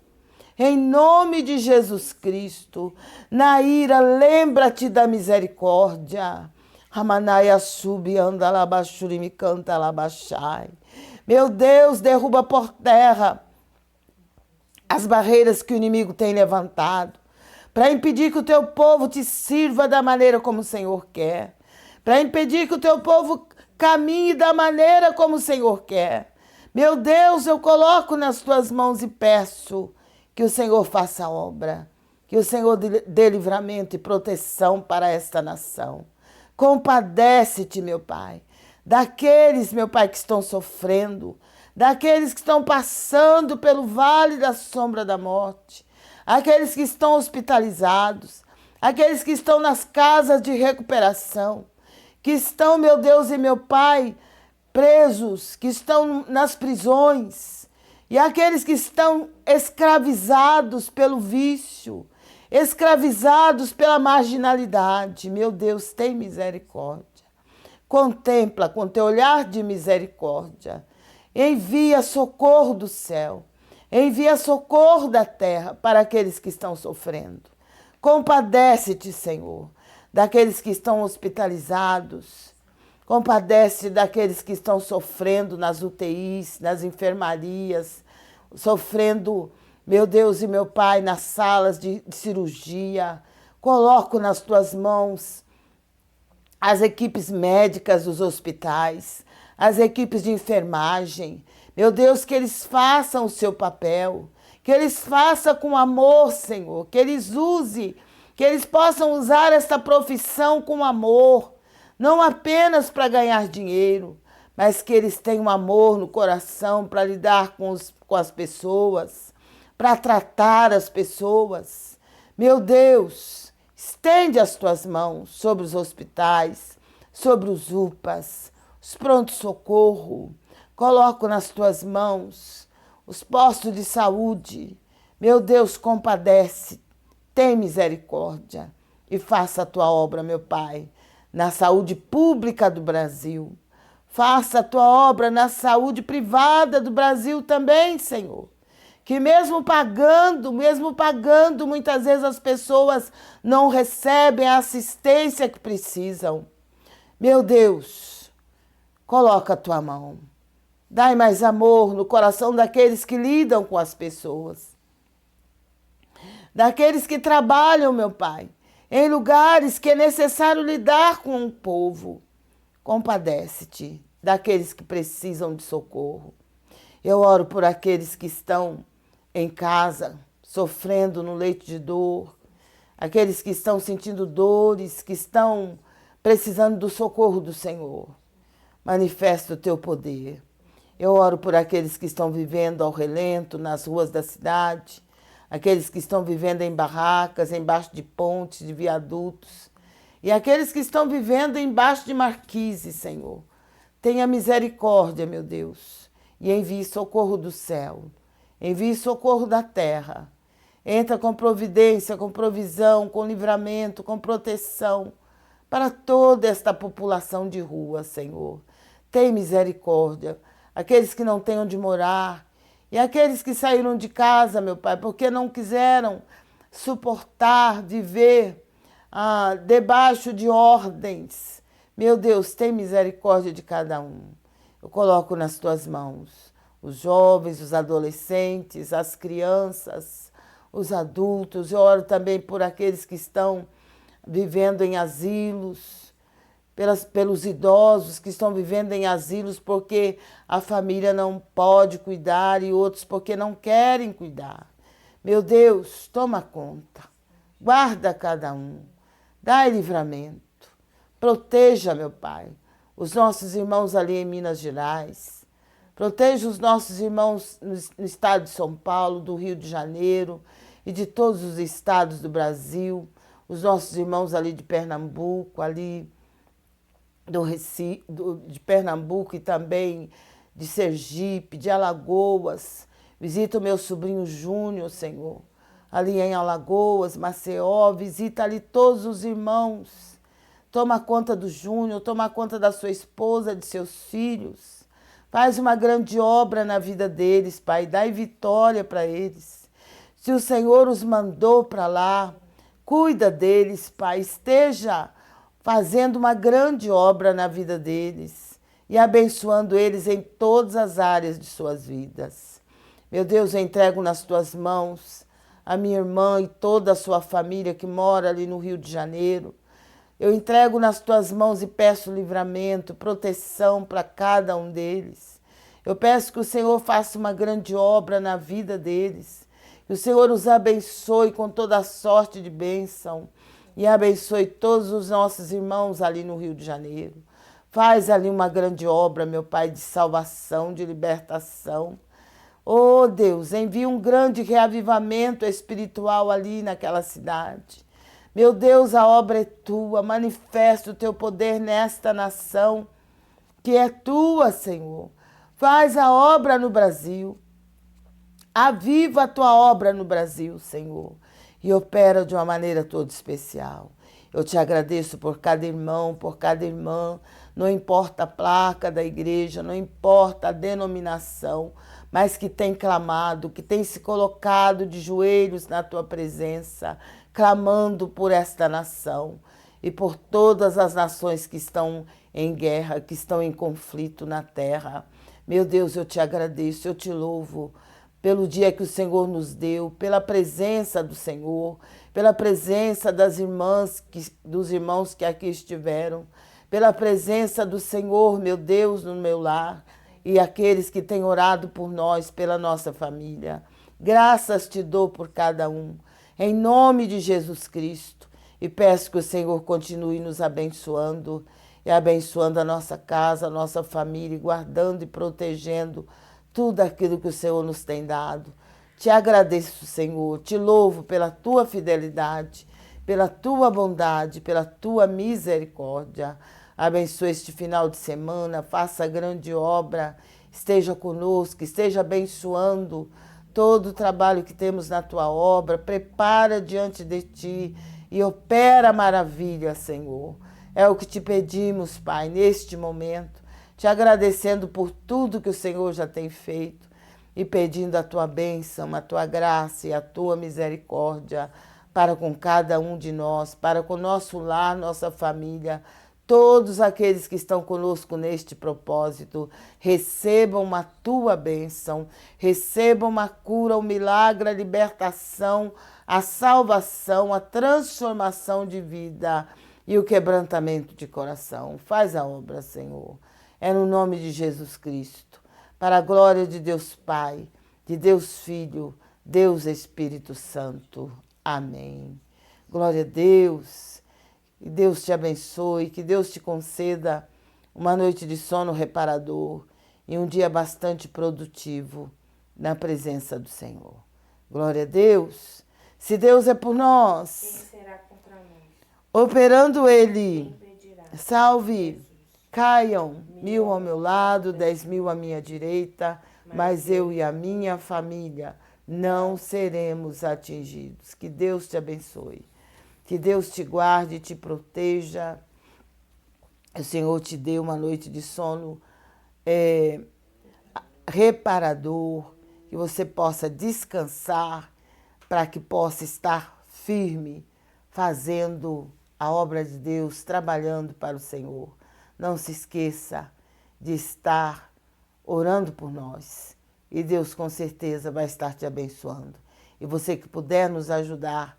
Em nome de Jesus Cristo, Naira, lembra-te da misericórdia. Ramanaia subi, anda labachuri, me canta labachai. Meu Deus, derruba por terra as barreiras que o inimigo tem levantado, para impedir que o teu povo te sirva da maneira como o Senhor quer, para impedir que o teu povo caminhe da maneira como o Senhor quer. Meu Deus, eu coloco nas tuas mãos e peço que o Senhor faça a obra, que o Senhor dê livramento e proteção para esta nação. Compadece-te, meu Pai, daqueles, meu Pai, que estão sofrendo, daqueles que estão passando pelo vale da sombra da morte, aqueles que estão hospitalizados, aqueles que estão nas casas de recuperação, que estão, meu Deus e meu Pai, presos, que estão nas prisões, e aqueles que estão escravizados pelo vício, escravizados pela marginalidade. Meu Deus, tem misericórdia. Contempla com teu olhar de misericórdia. Envia socorro do céu. Envia socorro da terra para aqueles que estão sofrendo. Compadece-te, Senhor, daqueles que estão hospitalizados. Compadece daqueles que estão sofrendo nas UTIs, nas enfermarias, sofrendo, meu Deus e meu Pai, nas salas de cirurgia. Coloco nas tuas mãos as equipes médicas dos hospitais, as equipes de enfermagem. Meu Deus, que eles façam o seu papel, que eles façam com amor, Senhor, que eles possam usar esta profissão com amor, não apenas para ganhar dinheiro, mas que eles tenham amor no coração para lidar com as pessoas, para tratar as pessoas. Meu Deus, estende as tuas mãos sobre os hospitais, sobre os UPAs, os pronto-socorro. Coloco nas tuas mãos os postos de saúde. Meu Deus, compadece, tem misericórdia e faça a tua obra, meu Pai, na saúde pública do Brasil. Faça a tua obra na saúde privada do Brasil também, Senhor. Que mesmo pagando, muitas vezes as pessoas não recebem a assistência que precisam. Meu Deus, coloca a tua mão. Dai mais amor no coração daqueles que lidam com as pessoas. Daqueles que trabalham, meu Pai, em lugares que é necessário lidar com o povo. Compadece-te daqueles que precisam de socorro. Eu oro por aqueles que estão em casa, sofrendo no leito de dor, aqueles que estão sentindo dores, que estão precisando do socorro do Senhor. Manifesta o teu poder. Eu oro por aqueles que estão vivendo ao relento, nas ruas da cidade, aqueles que estão vivendo em barracas, embaixo de pontes, de viadutos, e aqueles que estão vivendo embaixo de marquises, Senhor. Tenha misericórdia, meu Deus, e envie socorro do céu, envie socorro da terra. Entra com providência, com provisão, com livramento, com proteção, para toda esta população de rua, Senhor. Tem misericórdia. Aqueles que não têm onde morar e aqueles que saíram de casa, meu Pai, porque não quiseram suportar viver debaixo de ordens. Meu Deus, tem misericórdia de cada um. Eu coloco nas tuas mãos os jovens, os adolescentes, as crianças, os adultos. Eu oro também por aqueles que estão vivendo em asilos, pelos idosos que estão vivendo em asilos porque a família não pode cuidar e outros porque não querem cuidar. Meu Deus, toma conta, guarda cada um, dai livramento, proteja, meu Pai, os nossos irmãos ali em Minas Gerais, proteja os nossos irmãos no estado de São Paulo, do Rio de Janeiro e de todos os estados do Brasil, os nossos irmãos ali de Pernambuco, ali do Recife, de Pernambuco e também de Sergipe, de Alagoas. Visita o meu sobrinho Júnior, Senhor, ali em Alagoas, Maceió, visita ali todos os irmãos. Toma conta do Júnior, toma conta da sua esposa, de seus filhos. Faz uma grande obra na vida deles, Pai, dai vitória para eles. Se o Senhor os mandou para lá, cuida deles, Pai, esteja fazendo uma grande obra na vida deles e abençoando eles em todas as áreas de suas vidas. Meu Deus, eu entrego nas tuas mãos a minha irmã e toda a sua família que mora ali no Rio de Janeiro. Eu entrego nas tuas mãos e peço livramento, proteção para cada um deles. Eu peço que o Senhor faça uma grande obra na vida deles. Que o Senhor os abençoe com toda a sorte de bênção. E abençoe todos os nossos irmãos ali no Rio de Janeiro. Faz ali uma grande obra, meu Pai, de salvação, de libertação. Oh Deus, envia um grande reavivamento espiritual ali naquela cidade. Meu Deus, a obra é tua, manifesta o teu poder nesta nação, que é tua, Senhor. Faz a obra no Brasil. Aviva a tua obra no Brasil, Senhor. E opera de uma maneira toda especial. Eu te agradeço por cada irmão, por cada irmã, não importa a placa da igreja, não importa a denominação, mas que tem clamado, que tem se colocado de joelhos na tua presença, clamando por esta nação e por todas as nações que estão em guerra, que estão em conflito na terra. Meu Deus, eu te agradeço, eu te louvo pelo dia que o Senhor nos deu, pela presença do Senhor, pela presença das irmãs, dos irmãos que aqui estiveram, pela presença do Senhor, meu Deus, no meu lar, e aqueles que têm orado por nós, pela nossa família. Graças te dou por cada um, em nome de Jesus Cristo, e peço que o Senhor continue nos abençoando, e abençoando a nossa casa, a nossa família, e guardando e protegendo tudo aquilo que o Senhor nos tem dado. Te agradeço, Senhor, te louvo pela tua fidelidade, pela tua bondade, pela tua misericórdia. Abençoe este final de semana, faça grande obra, esteja conosco, esteja abençoando todo o trabalho que temos na tua obra, prepara diante de ti e opera maravilha, Senhor. É o que te pedimos, Pai, neste momento, te agradecendo por tudo que o Senhor já tem feito e pedindo a tua bênção, a tua graça e a tua misericórdia para com cada um de nós, para com o nosso lar, nossa família, todos aqueles que estão conosco neste propósito, recebam a tua bênção, recebam a cura, o milagre, a libertação, a salvação, a transformação de vida e o quebrantamento de coração. Faz a obra, Senhor. É no nome de Jesus Cristo, para a glória de Deus Pai, de Deus Filho, Deus Espírito Santo. Amém. Glória a Deus. Que Deus te abençoe, que Deus te conceda uma noite de sono reparador e um dia bastante produtivo na presença do Senhor. Glória a Deus. Se Deus é por nós, Quem será contra nós? Operando Ele, Quem impedirá? salve. Caiam 1000 ao meu lado, 10.000 à minha direita, mas eu e a minha família não seremos atingidos. Que Deus te abençoe. Que Deus te guarde e te proteja. o Senhor te dê uma noite de sono reparador, que você possa descansar, para que possa estar firme, fazendo a obra de Deus, trabalhando para o Senhor. Não se esqueça de estar orando por nós. E Deus com certeza vai estar te abençoando. E você que puder nos ajudar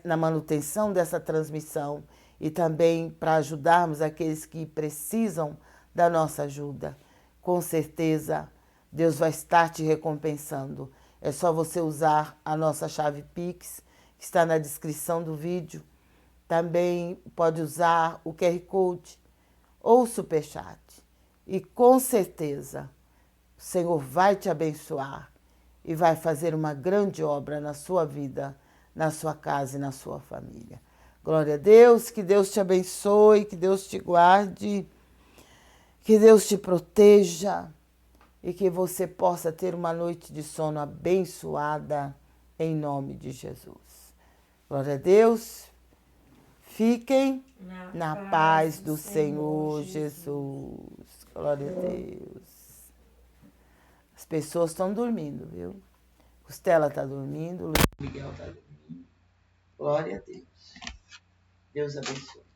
na manutenção dessa transmissão e também para ajudarmos aqueles que precisam da nossa ajuda, com certeza Deus vai estar te recompensando. É só você usar a nossa chave Pix, que está na descrição do vídeo. Também pode usar o QR Code ou o Superchat. E com certeza o Senhor vai te abençoar e vai fazer uma grande obra na sua vida, na sua casa e na sua família. Glória a Deus, que Deus te abençoe, que Deus te guarde, que Deus te proteja e que você possa ter uma noite de sono abençoada em nome de Jesus. Glória a Deus. Fiquem na paz do Senhor Jesus. Glória a Deus. As pessoas estão dormindo, viu? Costela está dormindo, Luiz Miguel está dormindo. Glória a Deus. Deus abençoe.